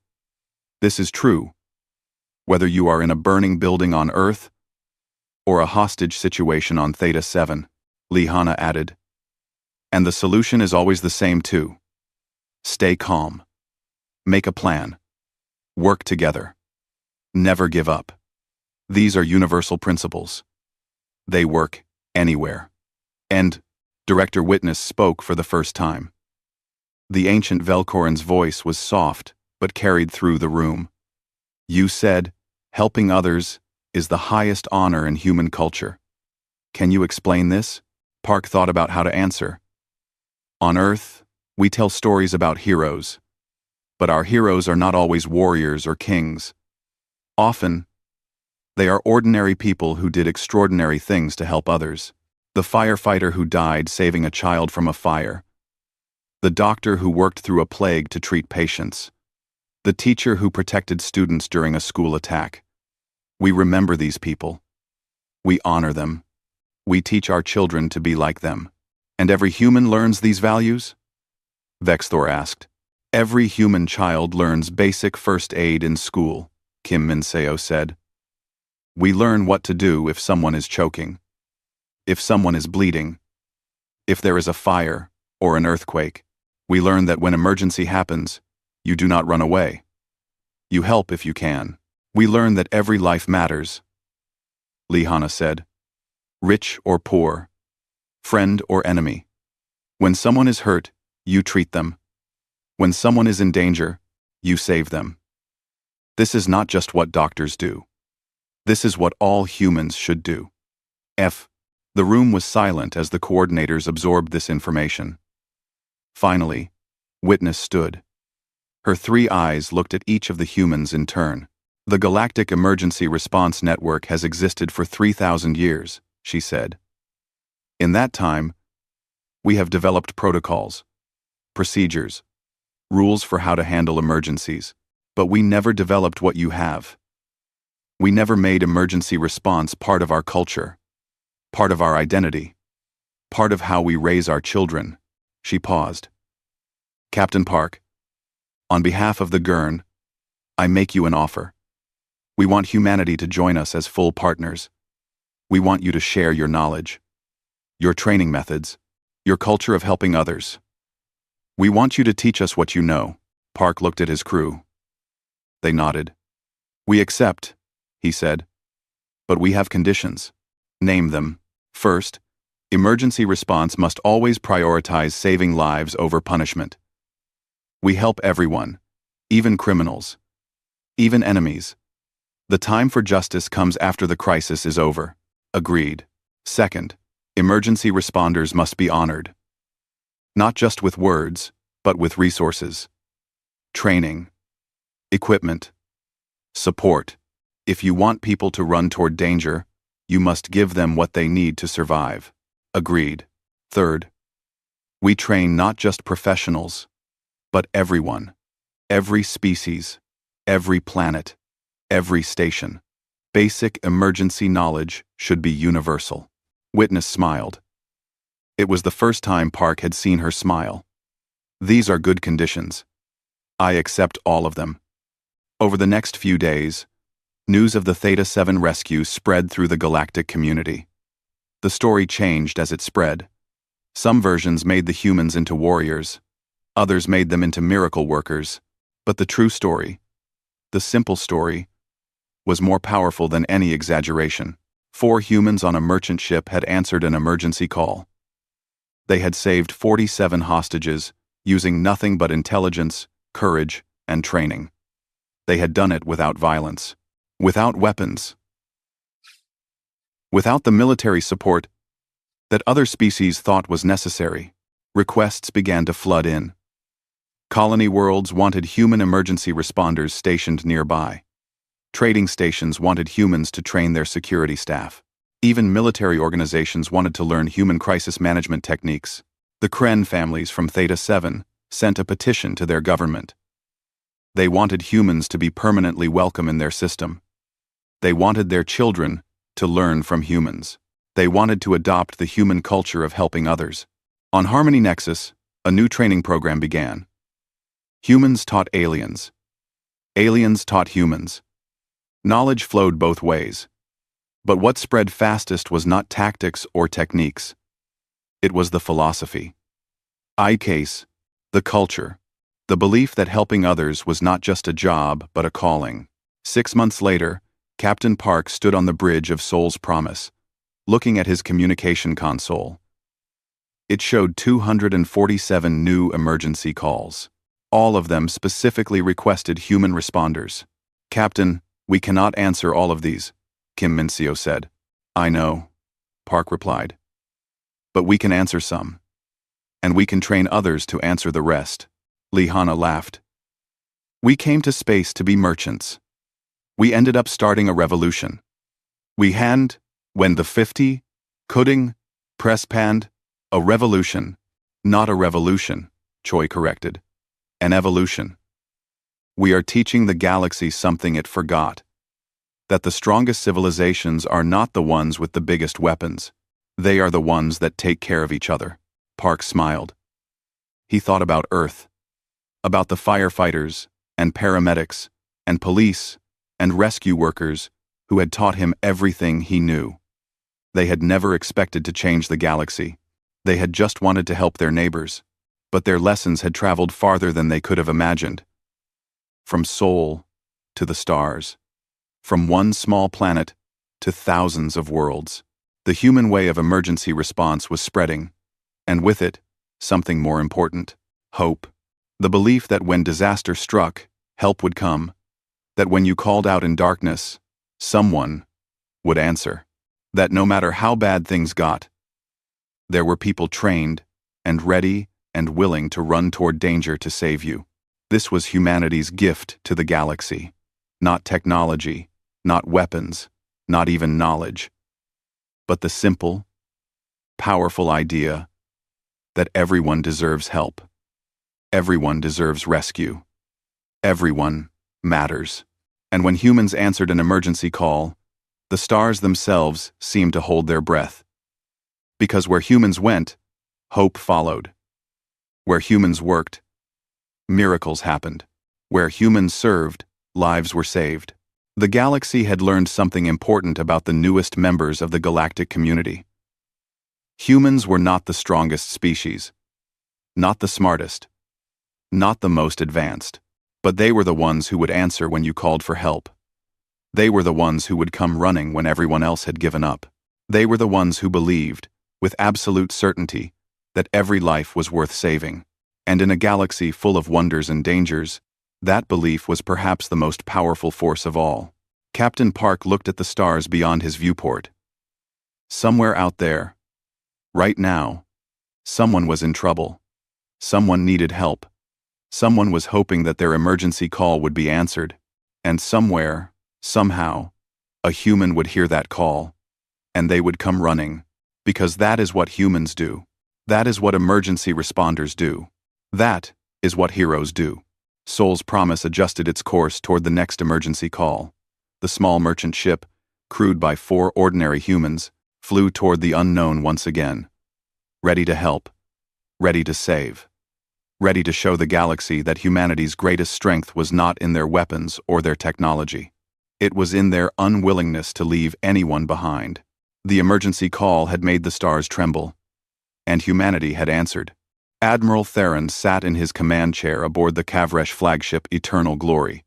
This is true. Whether you are in a burning building on Earth or a hostage situation on Theta 7, Lee Hanna added. And the solution is always the same too. Stay calm. Make a plan. Work together. Never give up. These are universal principles. They work anywhere. And Director Witness spoke for the first time. The ancient Velkoran's voice was soft but carried through the room. You said, helping others is the highest honor in human culture. Can you explain this? Park thought about how to answer. On Earth, we tell stories about heroes. But our heroes are not always warriors or kings. Often, they are ordinary people who did extraordinary things to help others. The firefighter who died saving a child from a fire. The doctor who worked through a plague to treat patients. The teacher who protected students during a school attack. We remember these people. We honor them. We teach our children to be like them. And every human learns these values? Vexthor asked. Every human child learns basic first aid in school, Kim Min-seo said. We learn what to do if someone is choking. If someone is bleeding. If there is a fire or an earthquake. We learn that when emergency happens, you do not run away. You help if you can. We learn that every life matters. Lee Hanna said. Rich or poor. Friend or enemy. When someone is hurt, you treat them. When someone is in danger, you save them. This is not just what doctors do. This is what all humans should do. The room was silent as the coordinators absorbed this information. Finally, Witness stood. Her 3 eyes looked at each of the humans in turn. The Galactic Emergency Response Network has existed for 3,000 years, she said. In that time, we have developed protocols, procedures, rules for how to handle emergencies, but we never developed what you have. We never made emergency response part of our culture, part of our identity, part of how we raise our children." She paused. "Captain Park, on behalf of the Gurn, I make you an offer. We want humanity to join us as full partners. We want you to share your knowledge, your training methods, your culture of helping others. We want you to teach us what you know." Park looked at his crew. They nodded. "We accept," he said. "But we have conditions." "Name them." "First, emergency response must always prioritize saving lives over punishment. We help everyone, even criminals, even enemies. The time for justice comes after the crisis is over." "Agreed." "Second, emergency responders must be honored. Not just with words, but with resources. Training, equipment, support. If you want people to run toward danger, you must give them what they need to survive." "Agreed." "Third, we train not just professionals, but everyone, every species, every planet, every station. Basic emergency knowledge should be universal." Witness smiled. It was the first time Park had seen her smile. "These are good conditions. I accept all of them." Over the next few days, news of the Theta 7 rescue spread through the galactic community. The story changed as it spread. Some versions made the humans into warriors, others made them into miracle workers, but the true story, the simple story, was more powerful than any exaggeration. 4 humans on a merchant ship had answered an emergency call. They had saved 47 hostages, using nothing but intelligence, courage, and training. They had done it without violence, without weapons, without the military support that other species thought was necessary. Requests began to flood in. Colony worlds wanted human emergency responders stationed nearby. Trading stations wanted humans to train their security staff. Even military organizations wanted to learn human crisis management techniques. The Kren families from Theta 7 sent a petition to their government. They wanted humans to be permanently welcome in their system. They wanted their children to learn from humans. They wanted to adopt the human culture of helping others. On Harmony Nexus, a new training program began. Humans taught aliens. Aliens taught humans. Knowledge flowed both ways. But what spread fastest was not tactics or techniques. It was the philosophy. I-case, the culture, the belief that helping others was not just a job but a calling. 6 months later, Captain Park stood on the bridge of Soul's Promise, looking at his communication console. It showed 247 new emergency calls. All of them specifically requested human responders. "Captain, we cannot answer all of these," Kim Mincio said. "I know," Park replied. "But we can answer some. And we can train others to answer the rest." Lihana laughed. "We came to space to be merchants. We ended up starting a revolution. When the 50, Kudding, Presspand, a revolution. Not a revolution," Choi corrected. "An evolution. We are teaching the galaxy something it forgot. That the strongest civilizations are not the ones with the biggest weapons. They are the ones that take care of each other." Park smiled. He thought about Earth, about the firefighters and paramedics and police and rescue workers who had taught him everything he knew. They had never expected to change the galaxy. They had just wanted to help their neighbors. But their lessons had traveled farther than they could have imagined. From Sol to the stars. From one small planet to thousands of worlds. The human way of emergency response was spreading, and with it, something more important: hope. The belief that when disaster struck, help would come. That when you called out in darkness, someone would answer. That no matter how bad things got, there were people trained and ready and willing to run toward danger to save you. This was humanity's gift to the galaxy. Not technology, not weapons, not even knowledge. But the simple, powerful idea that everyone deserves help. Everyone deserves rescue. Everyone matters. And when humans answered an emergency call, the stars themselves seemed to hold their breath. Because where humans went, hope followed. Where humans worked, miracles happened. Where humans served, lives were saved. The galaxy had learned something important about the newest members of the galactic community. Humans were not the strongest species, not the smartest, not the most advanced, but they were the ones who would answer when you called for help. They were the ones who would come running when everyone else had given up. They were the ones who believed, with absolute certainty, that every life was worth saving. And in a galaxy full of wonders and dangers, that belief was perhaps the most powerful force of all. Captain Park looked at the stars beyond his viewport. Somewhere out there, right now, someone was in trouble. Someone needed help. Someone was hoping that their emergency call would be answered. And somewhere, somehow, a human would hear that call, and they would come running, because that is what humans do. That is what emergency responders do. That is what heroes do. Soul's Promise adjusted its course toward the next emergency call. The small merchant ship, crewed by 4 ordinary humans, flew toward the unknown once again. Ready to help. Ready to save. Ready to show the galaxy that humanity's greatest strength was not in their weapons or their technology. It was in their unwillingness to leave anyone behind. The emergency call had made the stars tremble, and humanity had answered. Admiral Theron sat in his command chair aboard the Kavresh flagship Eternal Glory,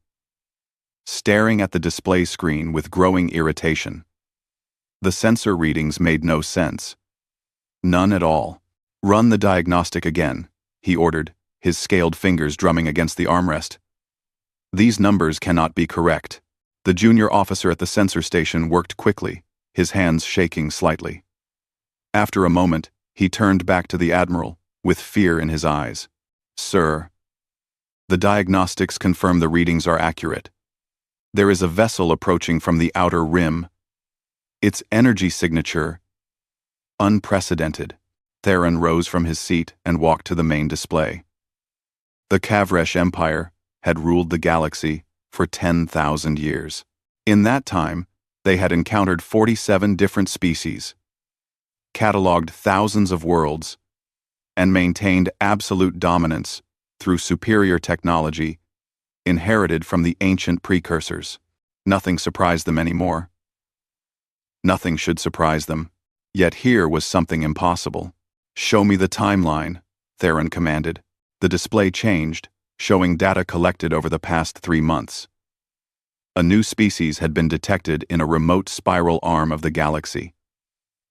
staring at the display screen with growing irritation. The sensor readings made no sense. None at all. "Run the diagnostic again," he ordered, his scaled fingers drumming against the armrest. "These numbers cannot be correct." The junior officer at the sensor station worked quickly, his hands shaking slightly. After a moment, he turned back to the Admiral, with fear in his eyes. "Sir, the diagnostics confirm the readings are accurate. There is a vessel approaching from the outer rim. Its energy signature, unprecedented." Theron rose from his seat and walked to the main display. The Kavresh Empire had ruled the galaxy for 10,000 years. In that time, they had encountered 47 different species, cataloged thousands of worlds, and maintained absolute dominance through superior technology inherited from the ancient precursors. Nothing surprised them anymore. Nothing should surprise them. Yet here was something impossible. "Show me the timeline," Theron commanded. The display changed, showing data collected over the past 3 months. A new species had been detected in a remote spiral arm of the galaxy.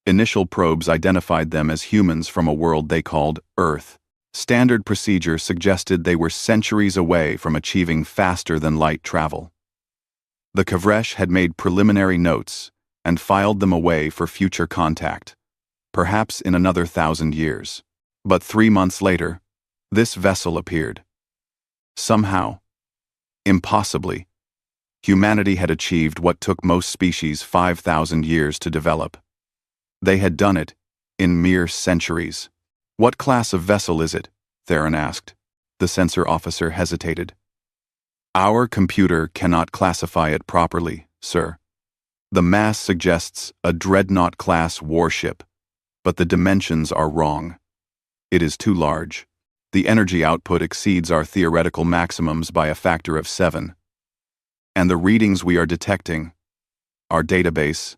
Initial probes identified them as humans from a world they called Earth. Standard procedure suggested they were centuries away from achieving faster-than-light travel. The Kavresh had made preliminary notes and filed them away for future contact, perhaps in another 1,000 years. But 3 months later, this vessel appeared. Somehow, impossibly, humanity had achieved what took most species 5,000 years to develop. They had done it in mere centuries. "What class of vessel is it?" Theron asked. The sensor officer hesitated. "Our computer cannot classify it properly, sir. The mass suggests a dreadnought-class warship, but the dimensions are wrong. It is too large. The energy output exceeds our theoretical maximums by a factor of 7. And the readings we are detecting, our database,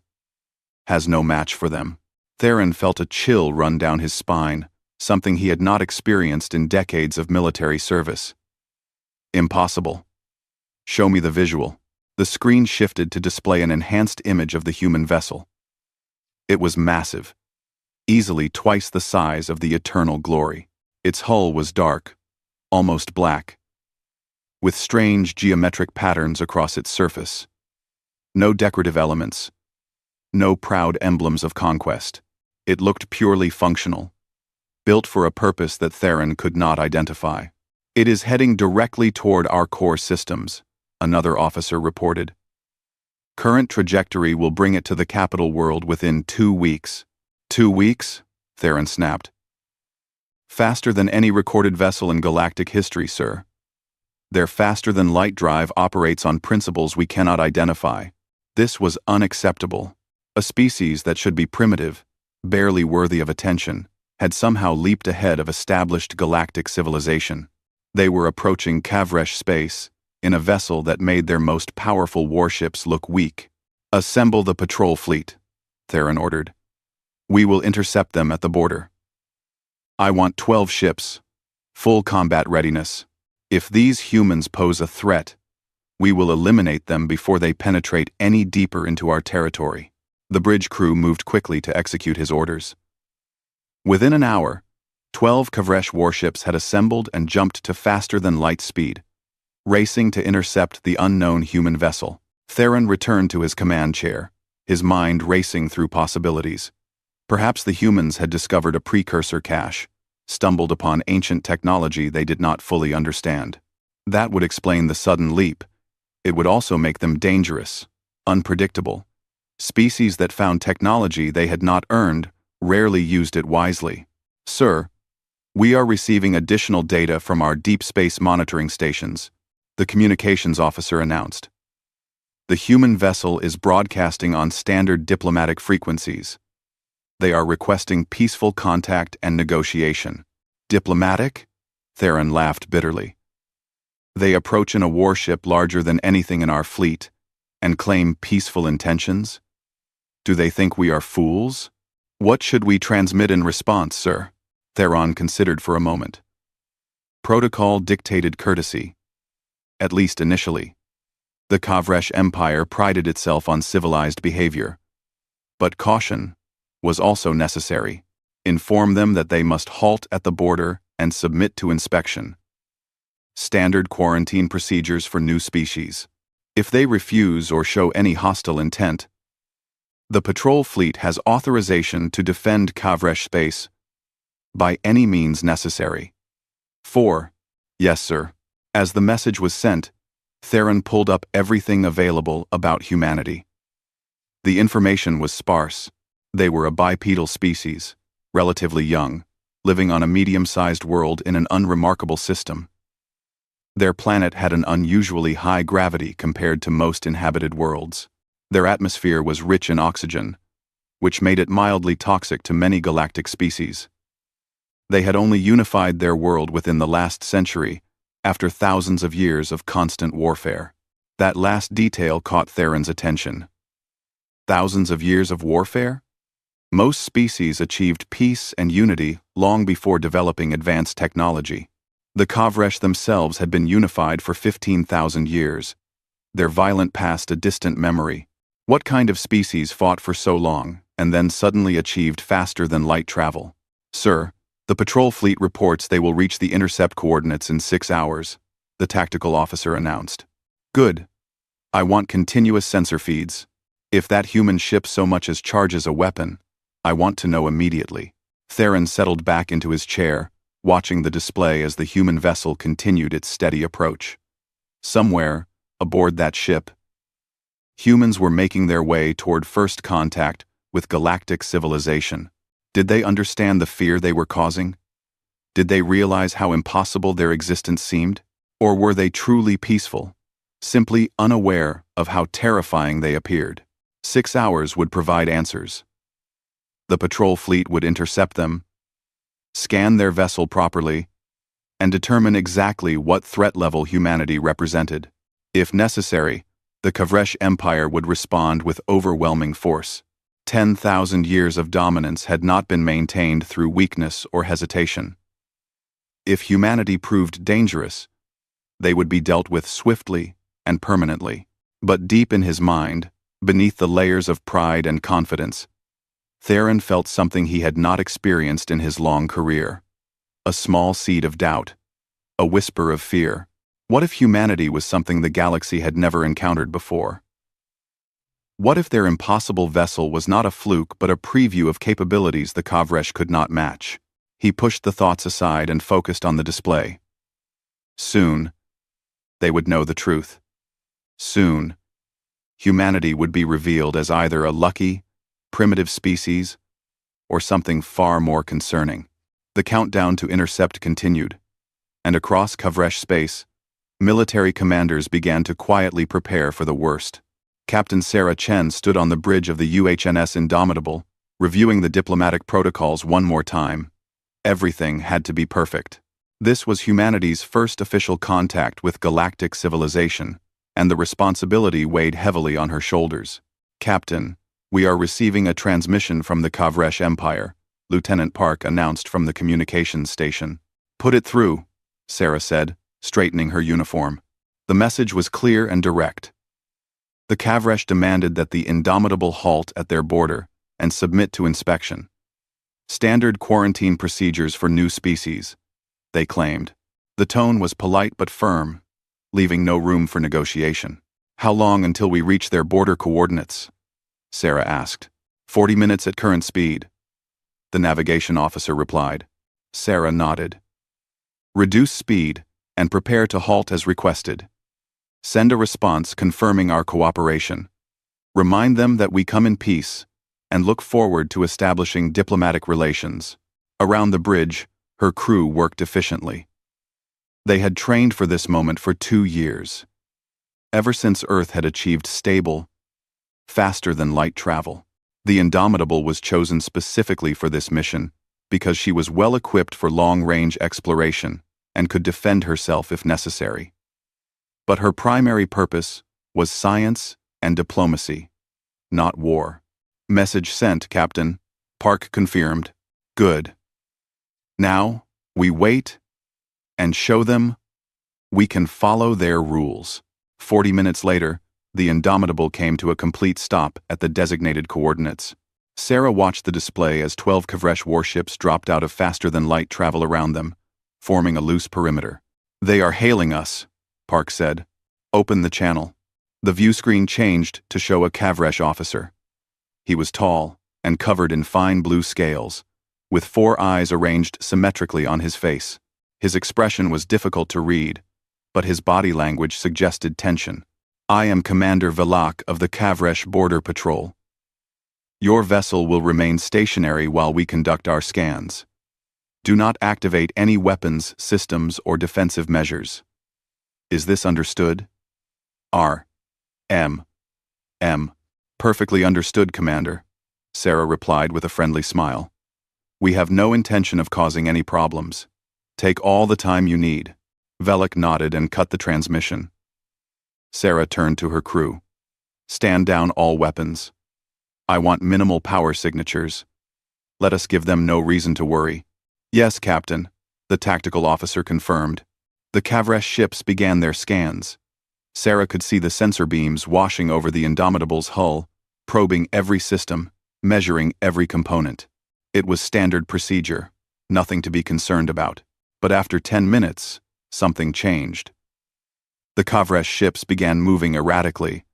has no match for them." Theron felt a chill run down his spine, something he had not experienced in decades of military service. "Impossible. Show me the visual." The screen shifted to display an enhanced image of the human vessel. It was massive, easily twice the size of the Eternal Glory. Its hull was dark, almost black, with strange geometric patterns across its surface. No decorative elements, no proud emblems of conquest. It looked purely functional, built for a purpose that Theron could not identify. "It is heading directly toward our core systems," another officer reported. "Current trajectory will bring it to the capital world within 2 weeks." 2 weeks? Theron snapped. Faster than any recorded vessel in galactic history, sir. Their faster-than-light drive operates on principles we cannot identify. This was unacceptable. A species that should be primitive, barely worthy of attention, had somehow leaped ahead of established galactic civilization. They were approaching Kavresh space in a vessel that made their most powerful warships look weak. "Assemble the patrol fleet," Theron ordered. "We will intercept them at the border. I want 12 ships, full combat readiness. If these humans pose a threat, we will eliminate them before they penetrate any deeper into our territory." The bridge crew moved quickly to execute his orders. Within an hour, 12 Kavresh warships had assembled and jumped to faster-than-light speed, racing to intercept the unknown human vessel. Theron returned to his command chair, his mind racing through possibilities. Perhaps the humans had discovered a precursor cache, stumbled upon ancient technology they did not fully understand. That would explain the sudden leap. It would also make them dangerous, unpredictable. Species that found technology they had not earned rarely used it wisely. "Sir, we are receiving additional data from our deep space monitoring stations," the communications officer announced. "The human vessel is broadcasting on standard diplomatic frequencies. They are requesting peaceful contact and negotiation." "Diplomatic?" Theron laughed bitterly. "They approach in a warship larger than anything in our fleet and claim peaceful intentions? Do they think we are fools? What should we transmit in response, sir?" Theron considered for a moment. Protocol dictated courtesy, at least initially. The Kavresh Empire prided itself on civilized behavior. But caution was also necessary. Inform them that they must halt at the border and submit to inspection. Standard quarantine procedures for new species. If they refuse or show any hostile intent, the patrol fleet has authorization to defend Kavresh space by any means necessary. 4. Yes, sir. As the message was sent, Theron pulled up everything available about humanity. The information was sparse. They were a bipedal species, relatively young, living on a medium-sized world in an unremarkable system. Their planet had an unusually high gravity compared to most inhabited worlds. Their atmosphere was rich in oxygen, which made it mildly toxic to many galactic species. They had only unified their world within the last century, after thousands of years of constant warfare. That last detail caught Theron's attention. Thousands of years of warfare? Most species achieved peace and unity long before developing advanced technology. The Kavresh themselves had been unified for 15,000 years, their violent past a distant memory. What kind of species fought for so long and then suddenly achieved faster-than-light travel? "Sir, the patrol fleet reports they will reach the intercept coordinates in 6 hours, the tactical officer announced. "Good. I want continuous sensor feeds. If that human ship so much as charges a weapon, I want to know immediately." Theron settled back into his chair, watching the display as the human vessel continued its steady approach. Somewhere, aboard that ship, humans were making their way toward first contact with galactic civilization. Did they understand the fear they were causing? Did they realize how impossible their existence seemed? Or were they truly peaceful, simply unaware of how terrifying they appeared? 6 hours would provide answers. The patrol fleet would intercept them, scan their vessel properly, and determine exactly what threat level humanity represented. If necessary, the Kavresh Empire would respond with overwhelming force. 10,000 years of dominance had not been maintained through weakness or hesitation. If humanity proved dangerous, they would be dealt with swiftly and permanently. But deep in his mind, beneath the layers of pride and confidence, Theron felt something he had not experienced in his long career. A small seed of doubt, a whisper of fear. What if humanity was something the galaxy had never encountered before? What if their impossible vessel was not a fluke but a preview of capabilities the Kavresh could not match? He pushed the thoughts aside and focused on the display. Soon, they would know the truth. Soon, humanity would be revealed as either a lucky, primitive species or something far more concerning. The countdown to intercept continued, and across Kavresh space, military commanders began to quietly prepare for the worst. Captain Sarah Chen stood on the bridge of the UHNS Indomitable, reviewing the diplomatic protocols one more time. Everything had to be perfect. This was humanity's first official contact with galactic civilization, and the responsibility weighed heavily on her shoulders. "Captain, we are receiving a transmission from the Kavresh Empire," Lieutenant Park announced from the communications station. "Put it through," Sarah said, straightening her uniform. The message was clear and direct. The Kavresh demanded that the Indomitable halt at their border and submit to inspection. Standard quarantine procedures for new species, they claimed. The tone was polite but firm, leaving no room for negotiation. "How long until we reach their border coordinates?" Sarah asked. 40 minutes at current speed," the navigation officer replied. Sarah nodded. "Reduce speed and prepare to halt as requested. Send a response confirming our cooperation. Remind them that we come in peace and look forward to establishing diplomatic relations." Around the bridge, her crew worked efficiently. They had trained for this moment for 2 years, ever since Earth had achieved stable, faster-than-light travel. The Indomitable was chosen specifically for this mission because she was well-equipped for long-range exploration and could defend herself if necessary. But her primary purpose was science and diplomacy, not war. "Message sent, Captain," Park confirmed. "Good. Now, we wait and show them we can follow their rules." 40 minutes later, the Indomitable came to a complete stop at the designated coordinates. Sarah watched the display as 12 Kavresh warships dropped out of faster-than-light travel around them, forming a loose perimeter. "They are hailing us," Park said. "Open the channel." The view screen changed to show a Kavresh officer. He was tall and covered in fine blue scales, with 4 eyes arranged symmetrically on his face. His expression was difficult to read, but his body language suggested tension. "I am Commander Velak of the Kavresh Border Patrol. Your vessel will remain stationary while we conduct our scans. Do not activate any weapons, systems, or defensive measures. Is this understood?" R. M. "Perfectly understood, Commander," Sarah replied with a friendly smile. "We have no intention of causing any problems. Take all the time you need." Velak nodded and cut the transmission. Sarah turned to her crew. "Stand down all weapons. I want minimal power signatures. Let us give them no reason to worry." "Yes, Captain," the tactical officer confirmed. The Kavresh ships began their scans. Sarah could see the sensor beams washing over the Indomitable's hull, probing every system, measuring every component. It was standard procedure, nothing to be concerned about. But after 10 minutes, something changed. The Kavresh ships began moving erratically,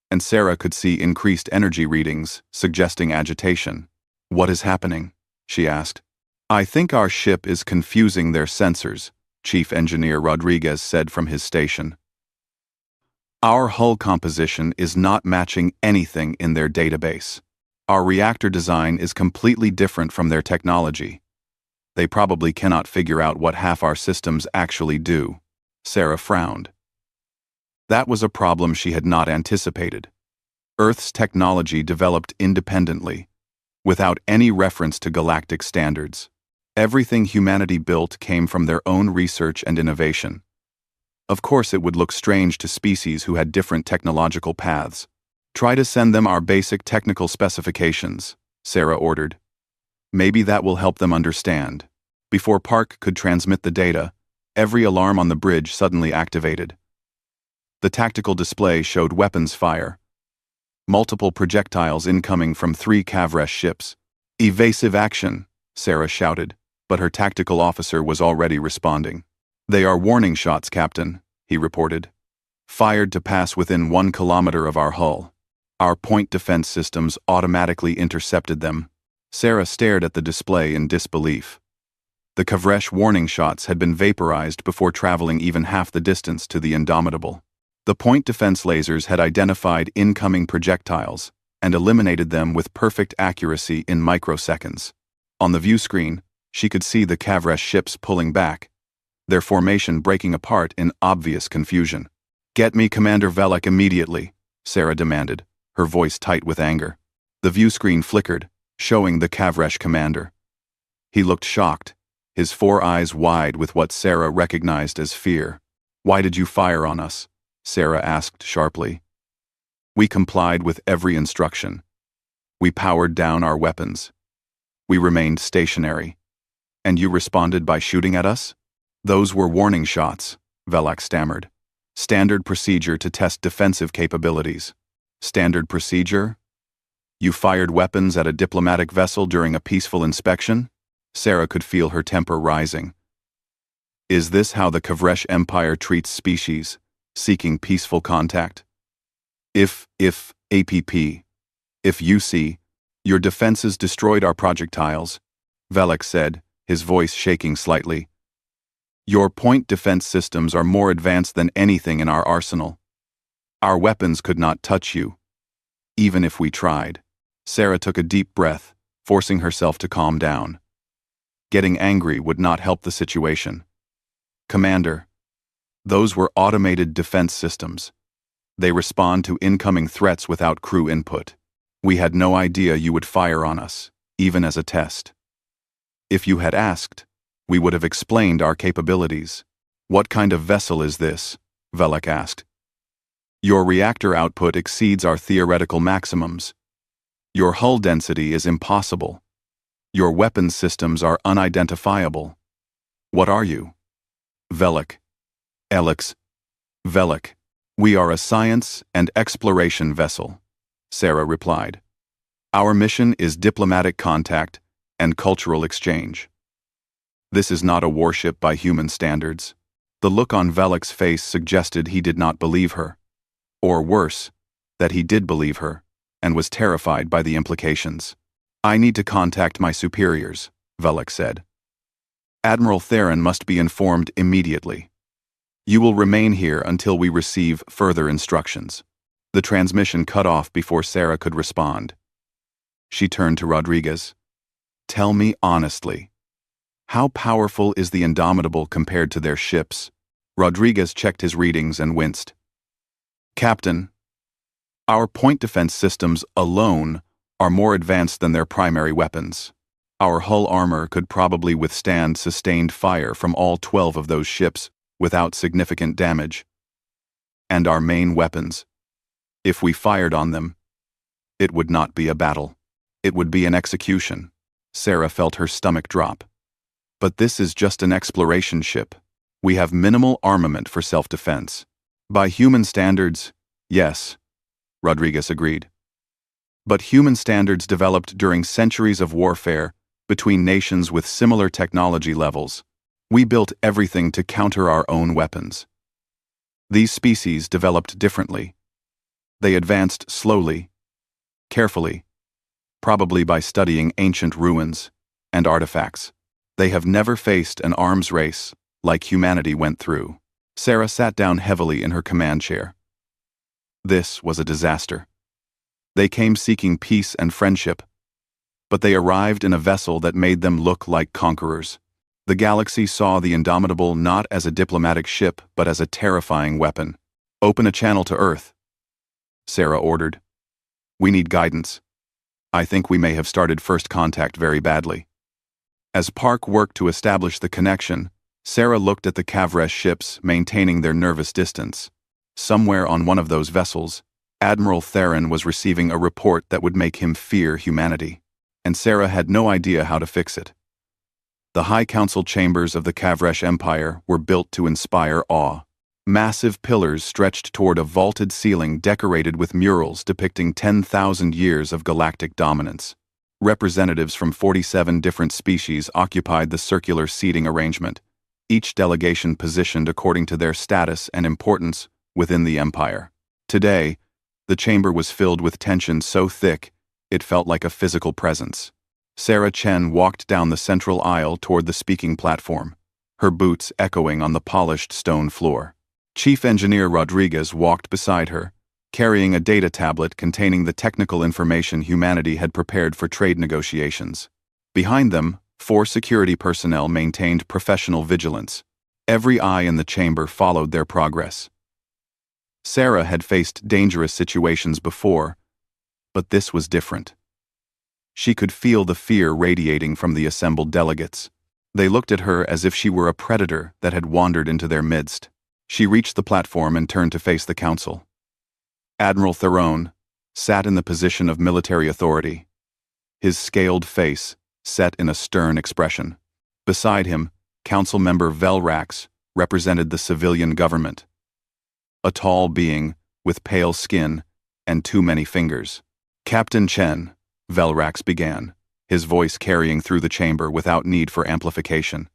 and Sarah could see increased energy readings, suggesting agitation. "What is happening?" she asked. "I think our ship is confusing their sensors," Chief Engineer Rodriguez said from his station. "Our hull composition is not matching anything in their database. Our reactor design is completely different from their technology. They probably cannot figure out what half our systems actually do." Sarah frowned. That was a problem she had not anticipated. Earth's technology developed independently, without any reference to galactic standards. Everything humanity built came from their own research and innovation. Of course, it would look strange to species who had different technological paths. "Try to send them our basic technical specifications," Sarah ordered. "Maybe that will help them understand." Before Park could transmit the data, every alarm on the bridge suddenly activated. The tactical display showed weapons fire. Multiple projectiles incoming from 3 Kavresh ships. "Evasive action," Sarah shouted, but her tactical officer was already responding. "They are warning shots, Captain," he reported. "Fired to pass within 1 kilometer of our hull. Our point defense systems automatically intercepted them." Sarah stared at the display in disbelief. The Kavresh warning shots had been vaporized before traveling even half the distance to the Indomitable. The point defense lasers had identified incoming projectiles and eliminated them with perfect accuracy in microseconds. On the view screen, she could see the Kavresh ships pulling back, their formation breaking apart in obvious confusion. "Get me Commander Velek immediately," Sarah demanded, her voice tight with anger. The view screen flickered, showing the Kavresh commander. He looked shocked, his 4 eyes wide with what Sarah recognized as fear. "Why did you fire on us?" Sarah asked sharply. "We complied with every instruction. We powered down our weapons. We remained stationary. And you responded by shooting at us?" "Those were warning shots," Velek stammered. "Standard procedure to test defensive capabilities." "Standard procedure? You fired weapons at a diplomatic vessel during a peaceful inspection?" Sarah could feel her temper rising. "Is this how the Kavresh Empire treats species, seeking peaceful contact? If you see, your defenses destroyed our projectiles," Velek said, his voice shaking slightly. "Your point defense systems are more advanced than anything in our arsenal. Our weapons could not touch you, even if we tried." Sarah took a deep breath, forcing herself to calm down. Getting angry would not help the situation. "Commander, those were automated defense systems. They respond to incoming threats without crew input. We had no idea you would fire on us, even as a test. If you had asked, we would have explained our capabilities." "What kind of vessel is this?" Velek asked. "Your reactor output exceeds our theoretical maximums. Your hull density is impossible. Your weapons systems are unidentifiable. What are you?" "Velek. Alex. Velek. We are a science and exploration vessel," Sarah replied. "Our mission is diplomatic contact and cultural exchange." "This is not a warship by human standards." The look on Velek's face suggested he did not believe her. Or worse, that he did believe her, and was terrified by the implications. "I need to contact my superiors," Velek said. "Admiral Theron must be informed immediately. You will remain here until we receive further instructions." The transmission cut off before Sarah could respond. She turned to Rodriguez. "Tell me honestly, how powerful is the Indomitable compared to their ships?" Rodriguez checked his readings and winced. "Captain, our point defense systems alone are more advanced than their primary weapons. Our hull armor could probably withstand sustained fire from all 12 of those ships without significant damage. And our main weapons, if we fired on them, it would not be a battle. It would be an execution." Sarah felt her stomach drop. "But this is just an exploration ship. We have minimal armament for self-defense." "By human standards, yes," Rodriguez agreed. "But human standards developed during centuries of warfare between nations with similar technology levels. We built everything to counter our own weapons. These species developed differently. They advanced slowly, carefully, probably by studying ancient ruins and artifacts. They have never faced an arms race like humanity went through." Sarah sat down heavily in her command chair. This was a disaster. They came seeking peace and friendship, but they arrived in a vessel that made them look like conquerors. The galaxy saw the Indomitable not as a diplomatic ship but as a terrifying weapon. "Open a channel to Earth," Sarah ordered. "We need guidance. I think we may have started first contact very badly." As Park worked to establish the connection, Sarah looked at the Kavresh ships maintaining their nervous distance. Somewhere on one of those vessels, Admiral Theron was receiving a report that would make him fear humanity, and Sarah had no idea how to fix it. The High Council chambers of the Kavresh Empire were built to inspire awe. Massive pillars stretched toward a vaulted ceiling decorated with murals depicting 10,000 years of galactic dominance. Representatives from 47 different species occupied the circular seating arrangement, each delegation positioned according to their status and importance within the Empire. Today, the chamber was filled with tension so thick it felt like a physical presence. Sarah Chen walked down the central aisle toward the speaking platform, her boots echoing on the polished stone floor. Chief Engineer Rodriguez walked beside her, carrying a data tablet containing the technical information humanity had prepared for trade negotiations. Behind them, 4 security personnel maintained professional vigilance. Every eye in the chamber followed their progress. Sarah had faced dangerous situations before, but this was different. She could feel the fear radiating from the assembled delegates. They looked at her as if she were a predator that had wandered into their midst. She reached the platform and turned to face the council. Admiral Theron sat in the position of military authority, his scaled face set in a stern expression. Beside him, Council Member Velrax represented the civilian government. A tall being with pale skin and too many fingers. Captain Chen, Velrax began, his voice carrying through the chamber without need for amplification.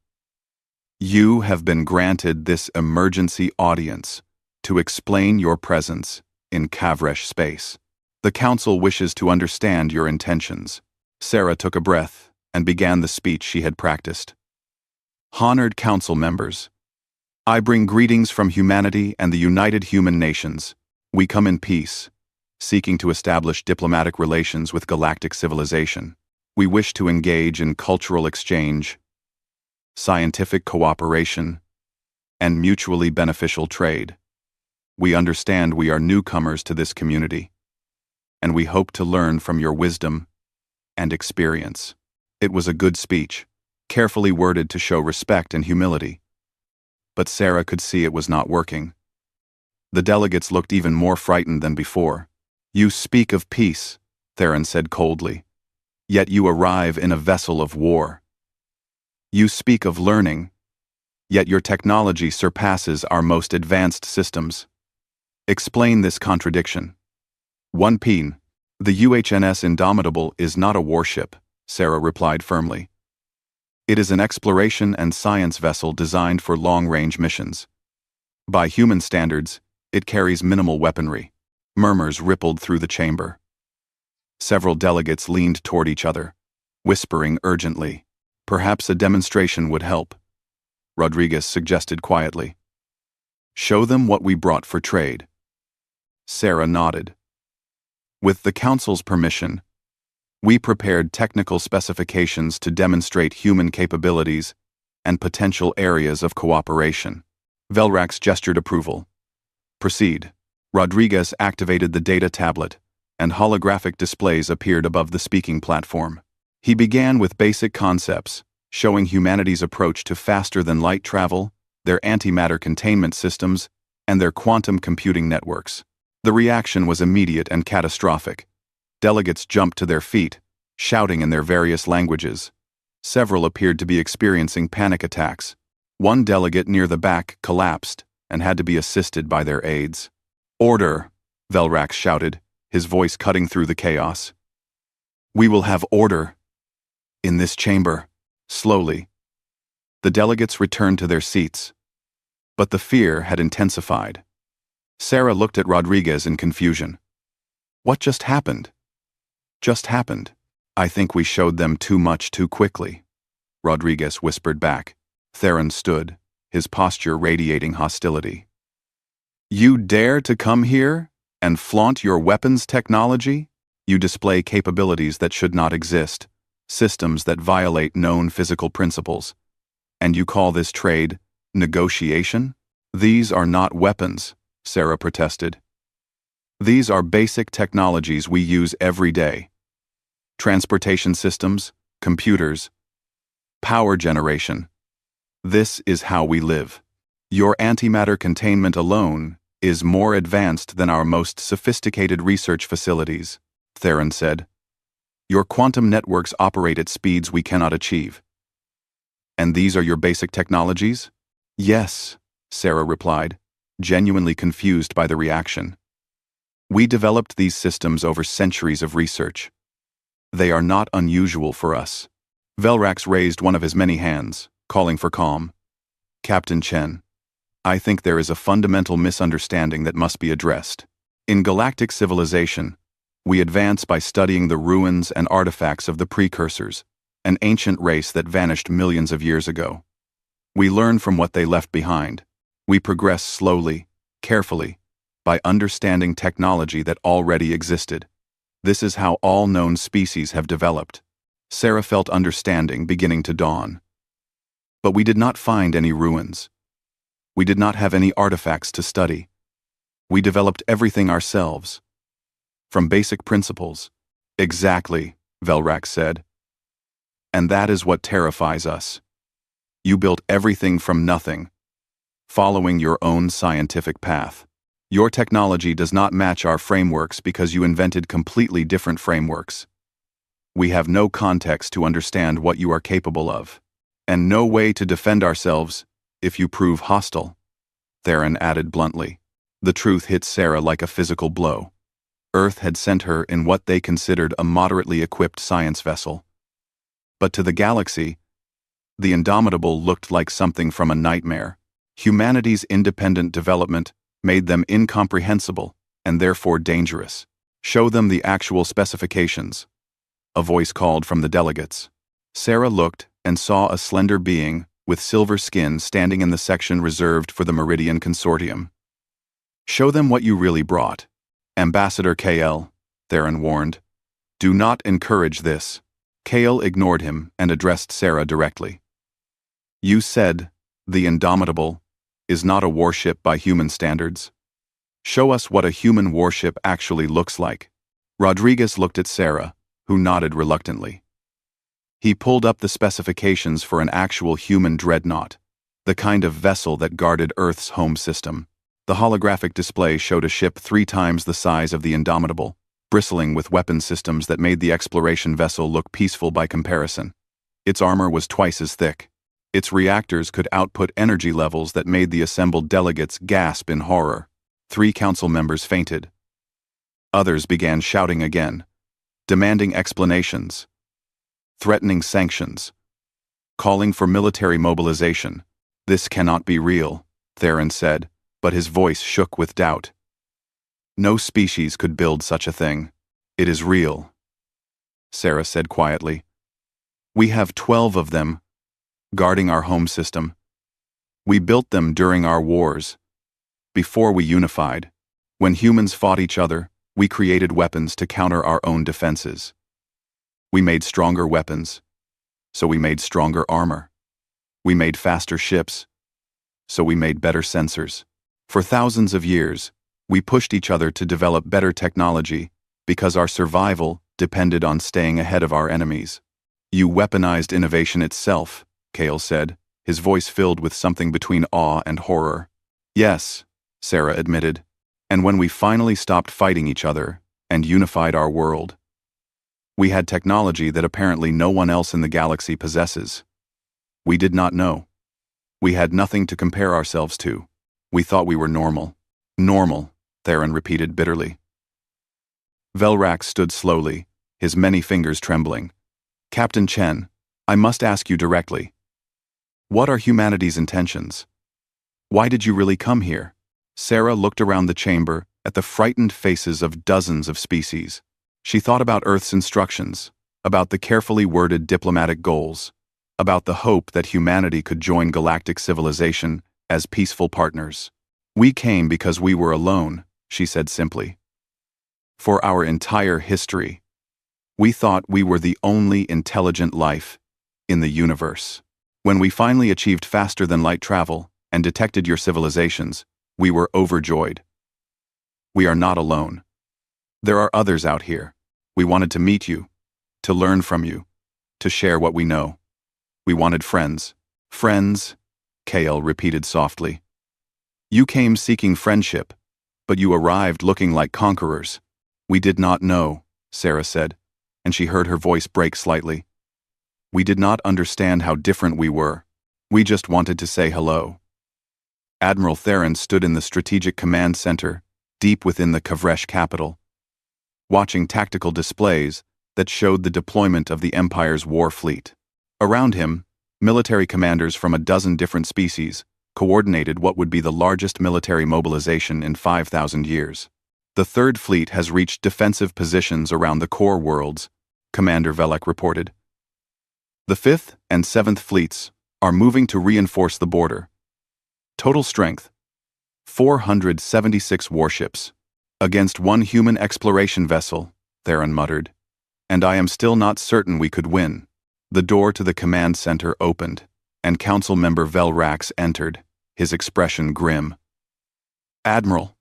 You have been granted this emergency audience to explain your presence in Kavresh space. The Council wishes to understand your intentions. Sarah took a breath and began the speech she had practiced. Honored Council members, I bring greetings from humanity and the United Human Nations. We come in peace, seeking to establish diplomatic relations with galactic civilization. We wish to engage in cultural exchange, scientific cooperation, and mutually beneficial trade. We understand we are newcomers to this community, and we hope to learn from your wisdom and experience. It was a good speech, carefully worded to show respect and humility. But Sarah could see it was not working. The delegates looked even more frightened than before. You speak of peace, Theron said coldly, yet you arrive in a vessel of war. You speak of learning, yet your technology surpasses our most advanced systems. Explain this contradiction. 1 The UHNS Indomitable is not a warship, Sarah replied firmly. It is an exploration and science vessel designed for long-range missions. By human standards, it carries minimal weaponry. Murmurs rippled through the chamber. Several delegates leaned toward each other, whispering urgently. Perhaps a demonstration would help, Rodriguez suggested quietly. Show them what we brought for trade. Sarah nodded. With the Council's permission, we prepared technical specifications to demonstrate human capabilities and potential areas of cooperation. Velrax gestured approval. Proceed. Rodriguez activated the data tablet, and holographic displays appeared above the speaking platform. He began with basic concepts, showing humanity's approach to faster-than-light travel, their antimatter containment systems, and their quantum computing networks. The reaction was immediate and catastrophic. Delegates jumped to their feet, shouting in their various languages. Several appeared to be experiencing panic attacks. One delegate near the back collapsed and had to be assisted by their aides. Order, Velrax shouted, his voice cutting through the chaos. We will have order. In this chamber, slowly. The delegates returned to their seats. But the fear had intensified. Sarah looked at Rodriguez in confusion. What just happened? Just happened. I think we showed them too much too quickly, Rodriguez whispered back. Theron stood, his posture radiating hostility. You dare to come here and flaunt your weapons technology? You display capabilities that should not exist, systems that violate known physical principles. And you call this trade negotiation? These are not weapons, Sarah protested. These are basic technologies we use every day. Transportation systems, computers, power generation. This is how we live. Your antimatter containment alone is more advanced than our most sophisticated research facilities, Theron said. Your quantum networks operate at speeds we cannot achieve. And these are your basic technologies? Yes, Sarah replied, genuinely confused by the reaction. We developed these systems over centuries of research. They are not unusual for us. Velrax raised one of his many hands, calling for calm. Captain Chen, I think there is a fundamental misunderstanding that must be addressed. In galactic civilization, we advance by studying the ruins and artifacts of the precursors, an ancient race that vanished millions of years ago. We learn from what they left behind. We progress slowly, carefully, by understanding technology that already existed. This is how all known species have developed. Sarah felt understanding beginning to dawn. But we did not find any ruins. We did not have any artifacts to study. We developed everything ourselves. From basic principles. Exactly, Velrak said. And that is what terrifies us. You built everything from nothing, following your own scientific path. Your technology does not match our frameworks because you invented completely different frameworks. We have no context to understand what you are capable of, and no way to defend ourselves if you prove hostile, Theron added bluntly. The truth hit Sarah like a physical blow. Earth had sent her in what they considered a moderately equipped science vessel. But to the galaxy, the Indomitable looked like something from a nightmare. Humanity's independent development made them incomprehensible and therefore dangerous. Show them the actual specifications, a voice called from the delegates. Sarah looked and saw a slender being with silver skin standing in the section reserved for the Meridian Consortium. Show them what you really brought. Ambassador KL, Theron warned. Do not encourage this. KL ignored him and addressed Sarah directly. You said, the Indomitable is not a warship by human standards. Show us what a human warship actually looks like. Rodriguez looked at Sarah, who nodded reluctantly. He pulled up the specifications for an actual human dreadnought, the kind of vessel that guarded Earth's home system. The holographic display showed a ship 3 times the size of the Indomitable, bristling with weapon systems that made the exploration vessel look peaceful by comparison. Its armor was twice as thick. Its reactors could output energy levels that made the assembled delegates gasp in horror. 3 council members fainted. Others began shouting again, demanding explanations, threatening sanctions, calling for military mobilization. This cannot be real, Theron said, but his voice shook with doubt. No species could build such a thing. It is real, Sarah said quietly. We have 12 of them, guarding our home system. We built them during our wars, before we unified. When humans fought each other, we created weapons to counter our own defenses. We made stronger weapons, so we made stronger armor. We made faster ships, so we made better sensors. For thousands of years, we pushed each other to develop better technology because our survival depended on staying ahead of our enemies. You weaponized innovation itself, Cale said, his voice filled with something between awe and horror. Yes, Sarah admitted, and when we finally stopped fighting each other and unified our world, we had technology that apparently no one else in the galaxy possesses. We did not know. We had nothing to compare ourselves to. We thought we were normal. Normal, Theron repeated bitterly. Velrak stood slowly, his many fingers trembling. Captain Chen, I must ask you directly. What are humanity's intentions? Why did you really come here? Sarah looked around the chamber at the frightened faces of dozens of species. She thought about Earth's instructions, about the carefully worded diplomatic goals, about the hope that humanity could join galactic civilization as peaceful partners. We came because we were alone, she said simply. For our entire history, we thought we were the only intelligent life in the universe. When we finally achieved faster-than-light travel and detected your civilizations, we were overjoyed. We are not alone. There are others out here. We wanted to meet you, to learn from you, to share what we know. We wanted friends. Friends, Kael repeated softly. You came seeking friendship, but you arrived looking like conquerors. We did not know, Sarah said, and she heard her voice break slightly. We did not understand how different we were. We just wanted to say hello. Admiral Theron stood in the Strategic Command Center, deep within the Kavresh capital, watching tactical displays that showed the deployment of the Empire's war fleet. Around him, military commanders from a dozen different species coordinated what would be the largest military mobilization in 5,000 years. The Third Fleet has reached defensive positions around the core worlds, Commander Velek reported. The 5th and 7th Fleets are moving to reinforce the border. Total strength, 476 warships, against 1 human exploration vessel, Theron muttered. And I am still not certain we could win. The door to the command center opened, and Council Member Velrax entered, his expression grim. Admiral,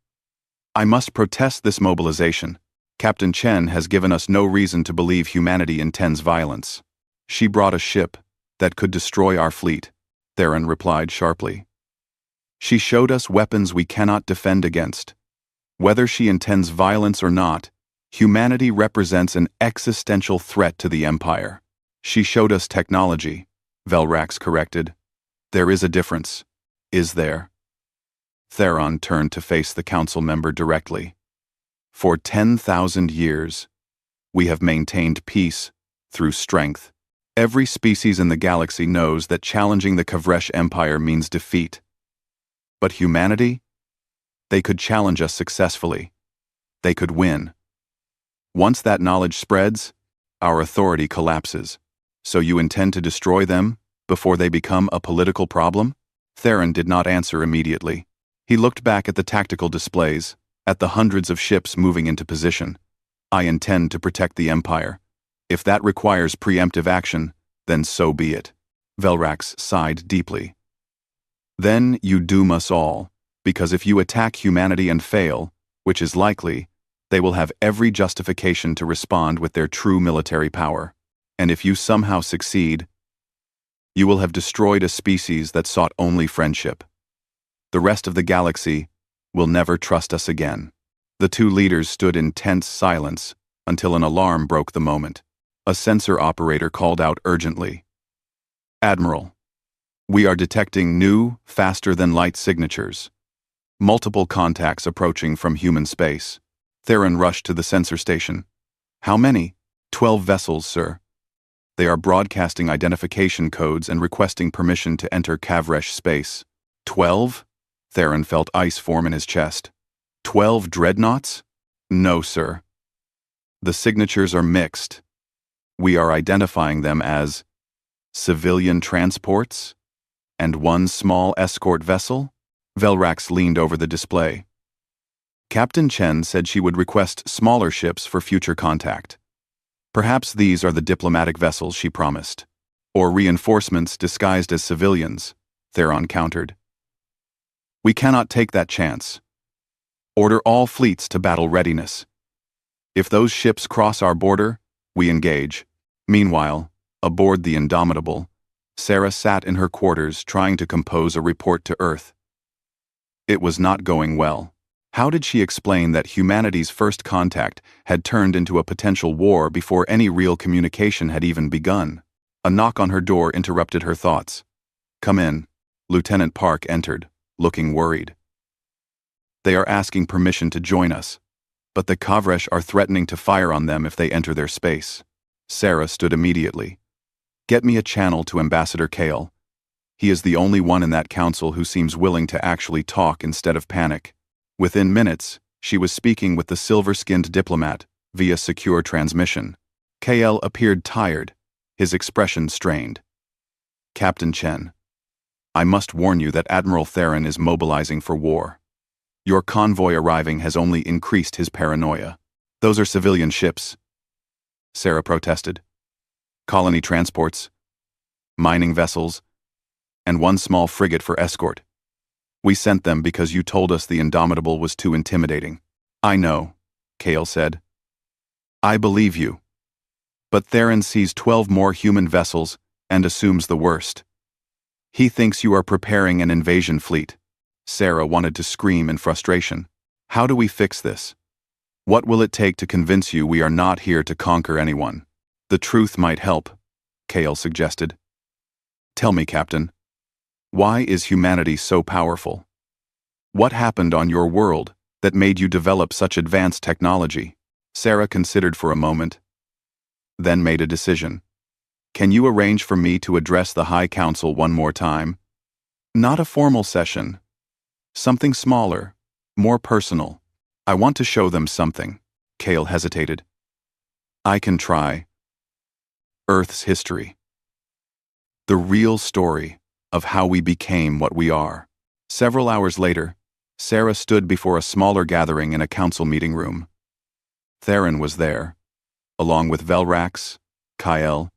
I must protest this mobilization. Captain Chen has given us no reason to believe humanity intends violence. She brought a ship that could destroy our fleet, Theron replied sharply. She showed us weapons we cannot defend against. Whether she intends violence or not, humanity represents an existential threat to the Empire. She showed us technology, Velrax corrected. There is a difference, is there? Theron turned to face the council member directly. For 10,000 years, we have maintained peace through strength. Every species in the galaxy knows that challenging the Kavresh Empire means defeat. But humanity? They could challenge us successfully. They could win. Once that knowledge spreads, our authority collapses. So you intend to destroy them before they become a political problem? Theron did not answer immediately. He looked back at the tactical displays, at the hundreds of ships moving into position. I intend to protect the Empire. If that requires preemptive action, then so be it. Velrax sighed deeply. Then you doom us all, because if you attack humanity and fail, which is likely, they will have every justification to respond with their true military power. And if you somehow succeed, you will have destroyed a species that sought only friendship. The rest of the galaxy will never trust us again. The two leaders stood in tense silence until an alarm broke the moment. A sensor operator called out urgently. Admiral, we are detecting new, faster-than-light signatures. Multiple contacts approaching from human space. Theron rushed to the sensor station. How many? 12 vessels, sir. They are broadcasting identification codes and requesting permission to enter Kavresh space. 12? Theron felt ice form in his chest. 12 dreadnoughts? No, sir. The signatures are mixed. We are identifying them as civilian transports and one small escort vessel? Velrax leaned over the display. Captain Chen said she would request smaller ships for future contact. Perhaps these are the diplomatic vessels she promised. Or reinforcements disguised as civilians, Theron countered. We cannot take that chance. Order all fleets to battle readiness. If those ships cross our border, we engage. Meanwhile, aboard the Indomitable, Sarah sat in her quarters trying to compose a report to Earth. It was not going well. How did she explain that humanity's first contact had turned into a potential war before any real communication had even begun? A knock on her door interrupted her thoughts. Come in. Lieutenant Park entered, looking worried. They are asking permission to join us, but the Kavresh are threatening to fire on them if they enter their space. Sarah stood immediately. Get me a channel to Ambassador Kale. He is the only one in that council who seems willing to actually talk instead of panic. Within minutes, she was speaking with the silver-skinned diplomat via secure transmission. Kale appeared tired, his expression strained. Captain Chen, I must warn you that Admiral Theron is mobilizing for war. Your convoy arriving has only increased his paranoia. Those are civilian ships, Sarah protested. Colony transports, mining vessels, and one small frigate for escort. We sent them because you told us the Indomitable was too intimidating. I know, Kale said. I believe you. But Theron sees 12 more human vessels and assumes the worst. He thinks you are preparing an invasion fleet. Sarah wanted to scream in frustration. How do we fix this? What will it take to convince you we are not here to conquer anyone? The truth might help, Kale suggested. Tell me, Captain. Why is humanity so powerful? What happened on your world that made you develop such advanced technology? Sarah considered for a moment, then made a decision. Can you arrange for me to address the High Council one more time? Not a formal session. Something smaller, more personal. I want to show them something. Kale hesitated. I can try. Earth's history. The real story of how we became what we are. Several hours later, Sarah stood before a smaller gathering in a council meeting room. Theron was there, along with Velrax, Kael,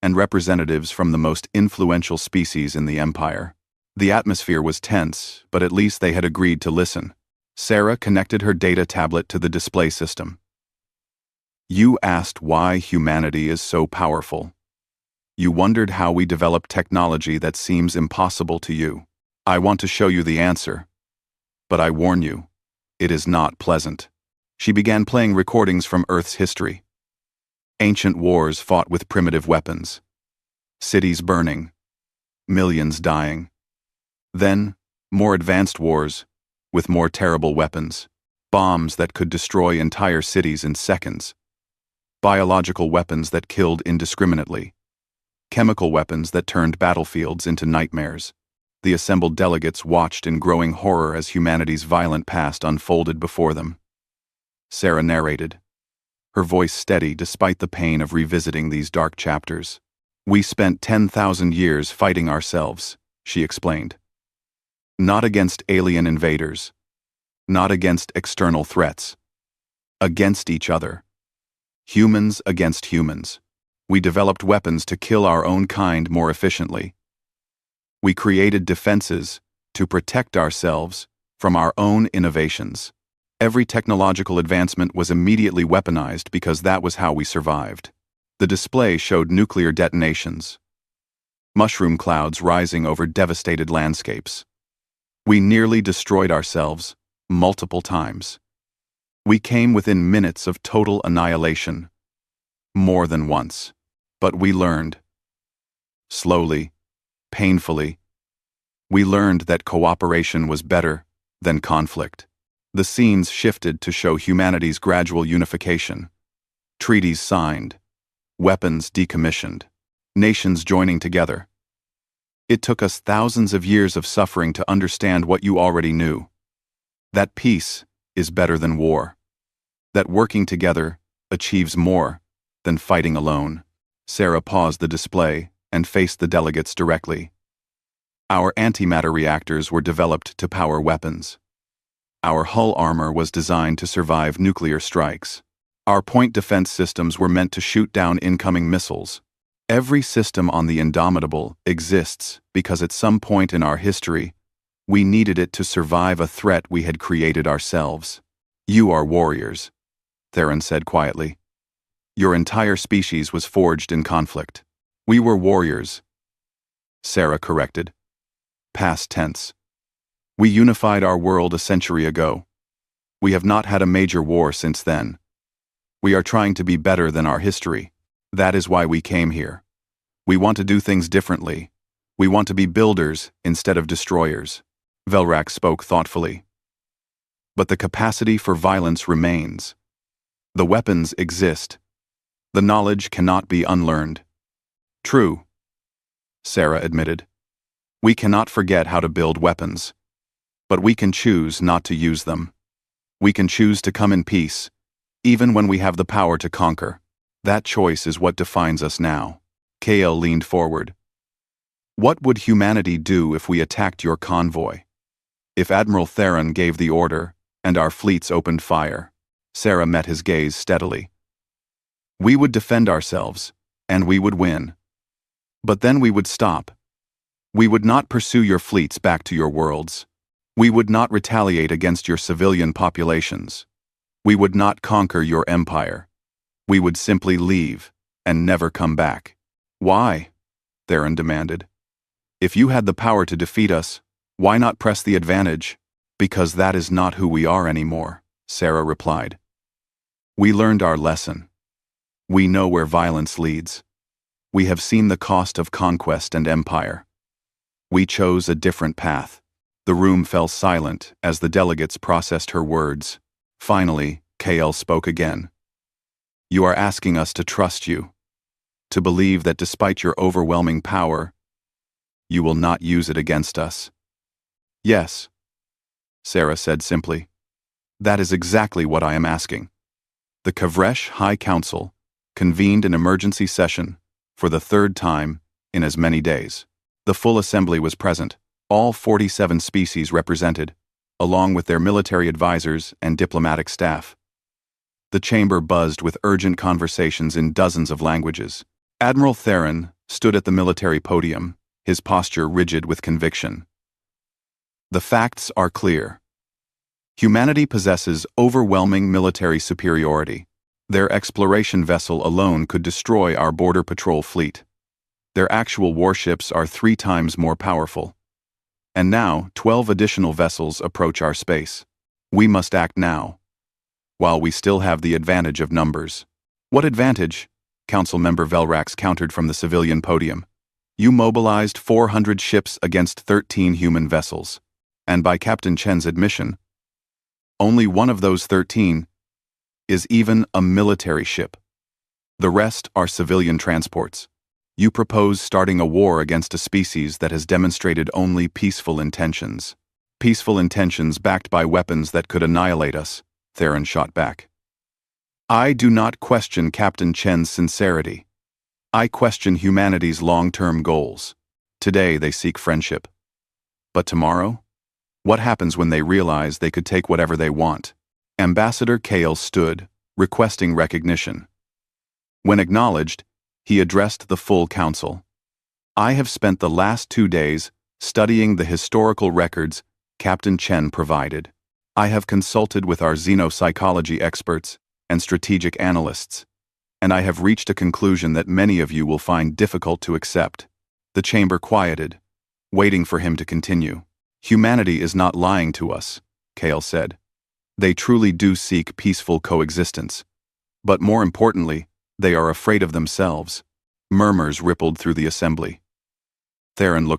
and representatives from the most influential species in the Empire. The atmosphere was tense, but at least they had agreed to listen. Sarah connected her data tablet to the display system. You asked why humanity is so powerful. You wondered how we develop technology that seems impossible to you. I want to show you the answer. But I warn you, it is not pleasant. She began playing recordings from Earth's history. Ancient wars fought with primitive weapons. Cities burning. Millions dying. Then, more advanced wars, with more terrible weapons. Bombs that could destroy entire cities in seconds. Biological weapons that killed indiscriminately. Chemical weapons that turned battlefields into nightmares. The assembled delegates watched in growing horror as humanity's violent past unfolded before them. Sarah narrated, her voice steady despite the pain of revisiting these dark chapters. We spent 10,000 years fighting ourselves, she explained. Not against alien invaders. Not against external threats. Against each other. Humans against humans. We developed weapons to kill our own kind more efficiently. We created defenses to protect ourselves from our own innovations. Every technological advancement was immediately weaponized because that was how we survived. The display showed nuclear detonations. Mushroom clouds rising over devastated landscapes. We nearly destroyed ourselves multiple times. We came within minutes of total annihilation. More than once. But we learned. Slowly, painfully. We learned that cooperation was better than conflict. The scenes shifted to show humanity's gradual unification. Treaties signed. Weapons decommissioned. Nations joining together. It took us thousands of years of suffering to understand what you already knew. That peace is better than war. That working together achieves more than fighting alone. Sarah paused the display and faced the delegates directly. Our antimatter reactors were developed to power weapons. Our hull armor was designed to survive nuclear strikes. Our point defense systems were meant to shoot down incoming missiles. Every system on the Indomitable exists because at some point in our history, we needed it to survive a threat we had created ourselves. You are warriors, Theron said quietly. Your entire species was forged in conflict. We were warriors. Sarah corrected. Past tense. We unified our world a century ago. We have not had a major war since then. We are trying to be better than our history. That is why we came here. We want to do things differently. We want to be builders instead of destroyers. Velrax spoke thoughtfully. But the capacity for violence remains. The weapons exist. The knowledge cannot be unlearned. True, Sarah admitted. We cannot forget how to build weapons. But we can choose not to use them. We can choose to come in peace, even when we have the power to conquer. That choice is what defines us now. Kael leaned forward. What would humanity do if we attacked your convoy? If Admiral Theron gave the order, and our fleets opened fire? Sarah met his gaze steadily. We would defend ourselves, and we would win. But then we would stop. We would not pursue your fleets back to your worlds. We would not retaliate against your civilian populations. We would not conquer your empire. We would simply leave, and never come back. Why? Theron demanded. If you had the power to defeat us, why not press the advantage? Because that is not who we are anymore, Sarah replied. We learned our lesson. We know where violence leads. We have seen the cost of conquest and empire. We chose a different path. The room fell silent as the delegates processed her words. Finally, Kael spoke again. You are asking us to trust you, to believe that despite your overwhelming power, you will not use it against us. Yes, Sarah said simply. That is exactly what I am asking. The Kavresh High Council convened an emergency session for the third time in as many days. The full assembly was present, all 47 species represented, along with their military advisors and diplomatic staff. The chamber buzzed with urgent conversations in dozens of languages. Admiral Theron stood at the military podium, his posture rigid with conviction. The facts are clear. Humanity possesses overwhelming military superiority. Their exploration vessel alone could destroy our border patrol fleet. Their actual warships are 3 times more powerful. And now, 12 additional vessels approach our space. We must act now, while we still have the advantage of numbers. What advantage? Council Member Velrax countered from the civilian podium. You mobilized 400 ships against 13 human vessels. And by Captain Chen's admission, only one of those 13 is even a military ship. The rest are civilian transports. You propose starting a war against a species that has demonstrated only peaceful intentions. Peaceful intentions backed by weapons that could annihilate us, Theron shot back. I do not question Captain Chen's sincerity. I question humanity's long-term goals. Today they seek friendship. But tomorrow? What happens when they realize they could take whatever they want? Ambassador Kale stood, requesting recognition. When acknowledged, he addressed the full council. I have spent the last 2 days studying the historical records Captain Chen provided. I have consulted with our xenopsychology experts and strategic analysts, and I have reached a conclusion that many of you will find difficult to accept. The chamber quieted, waiting for him to continue. Humanity is not lying to us, Kale said. They truly do seek peaceful coexistence. But more importantly, they are afraid of themselves. Murmurs rippled through the assembly. Theron looked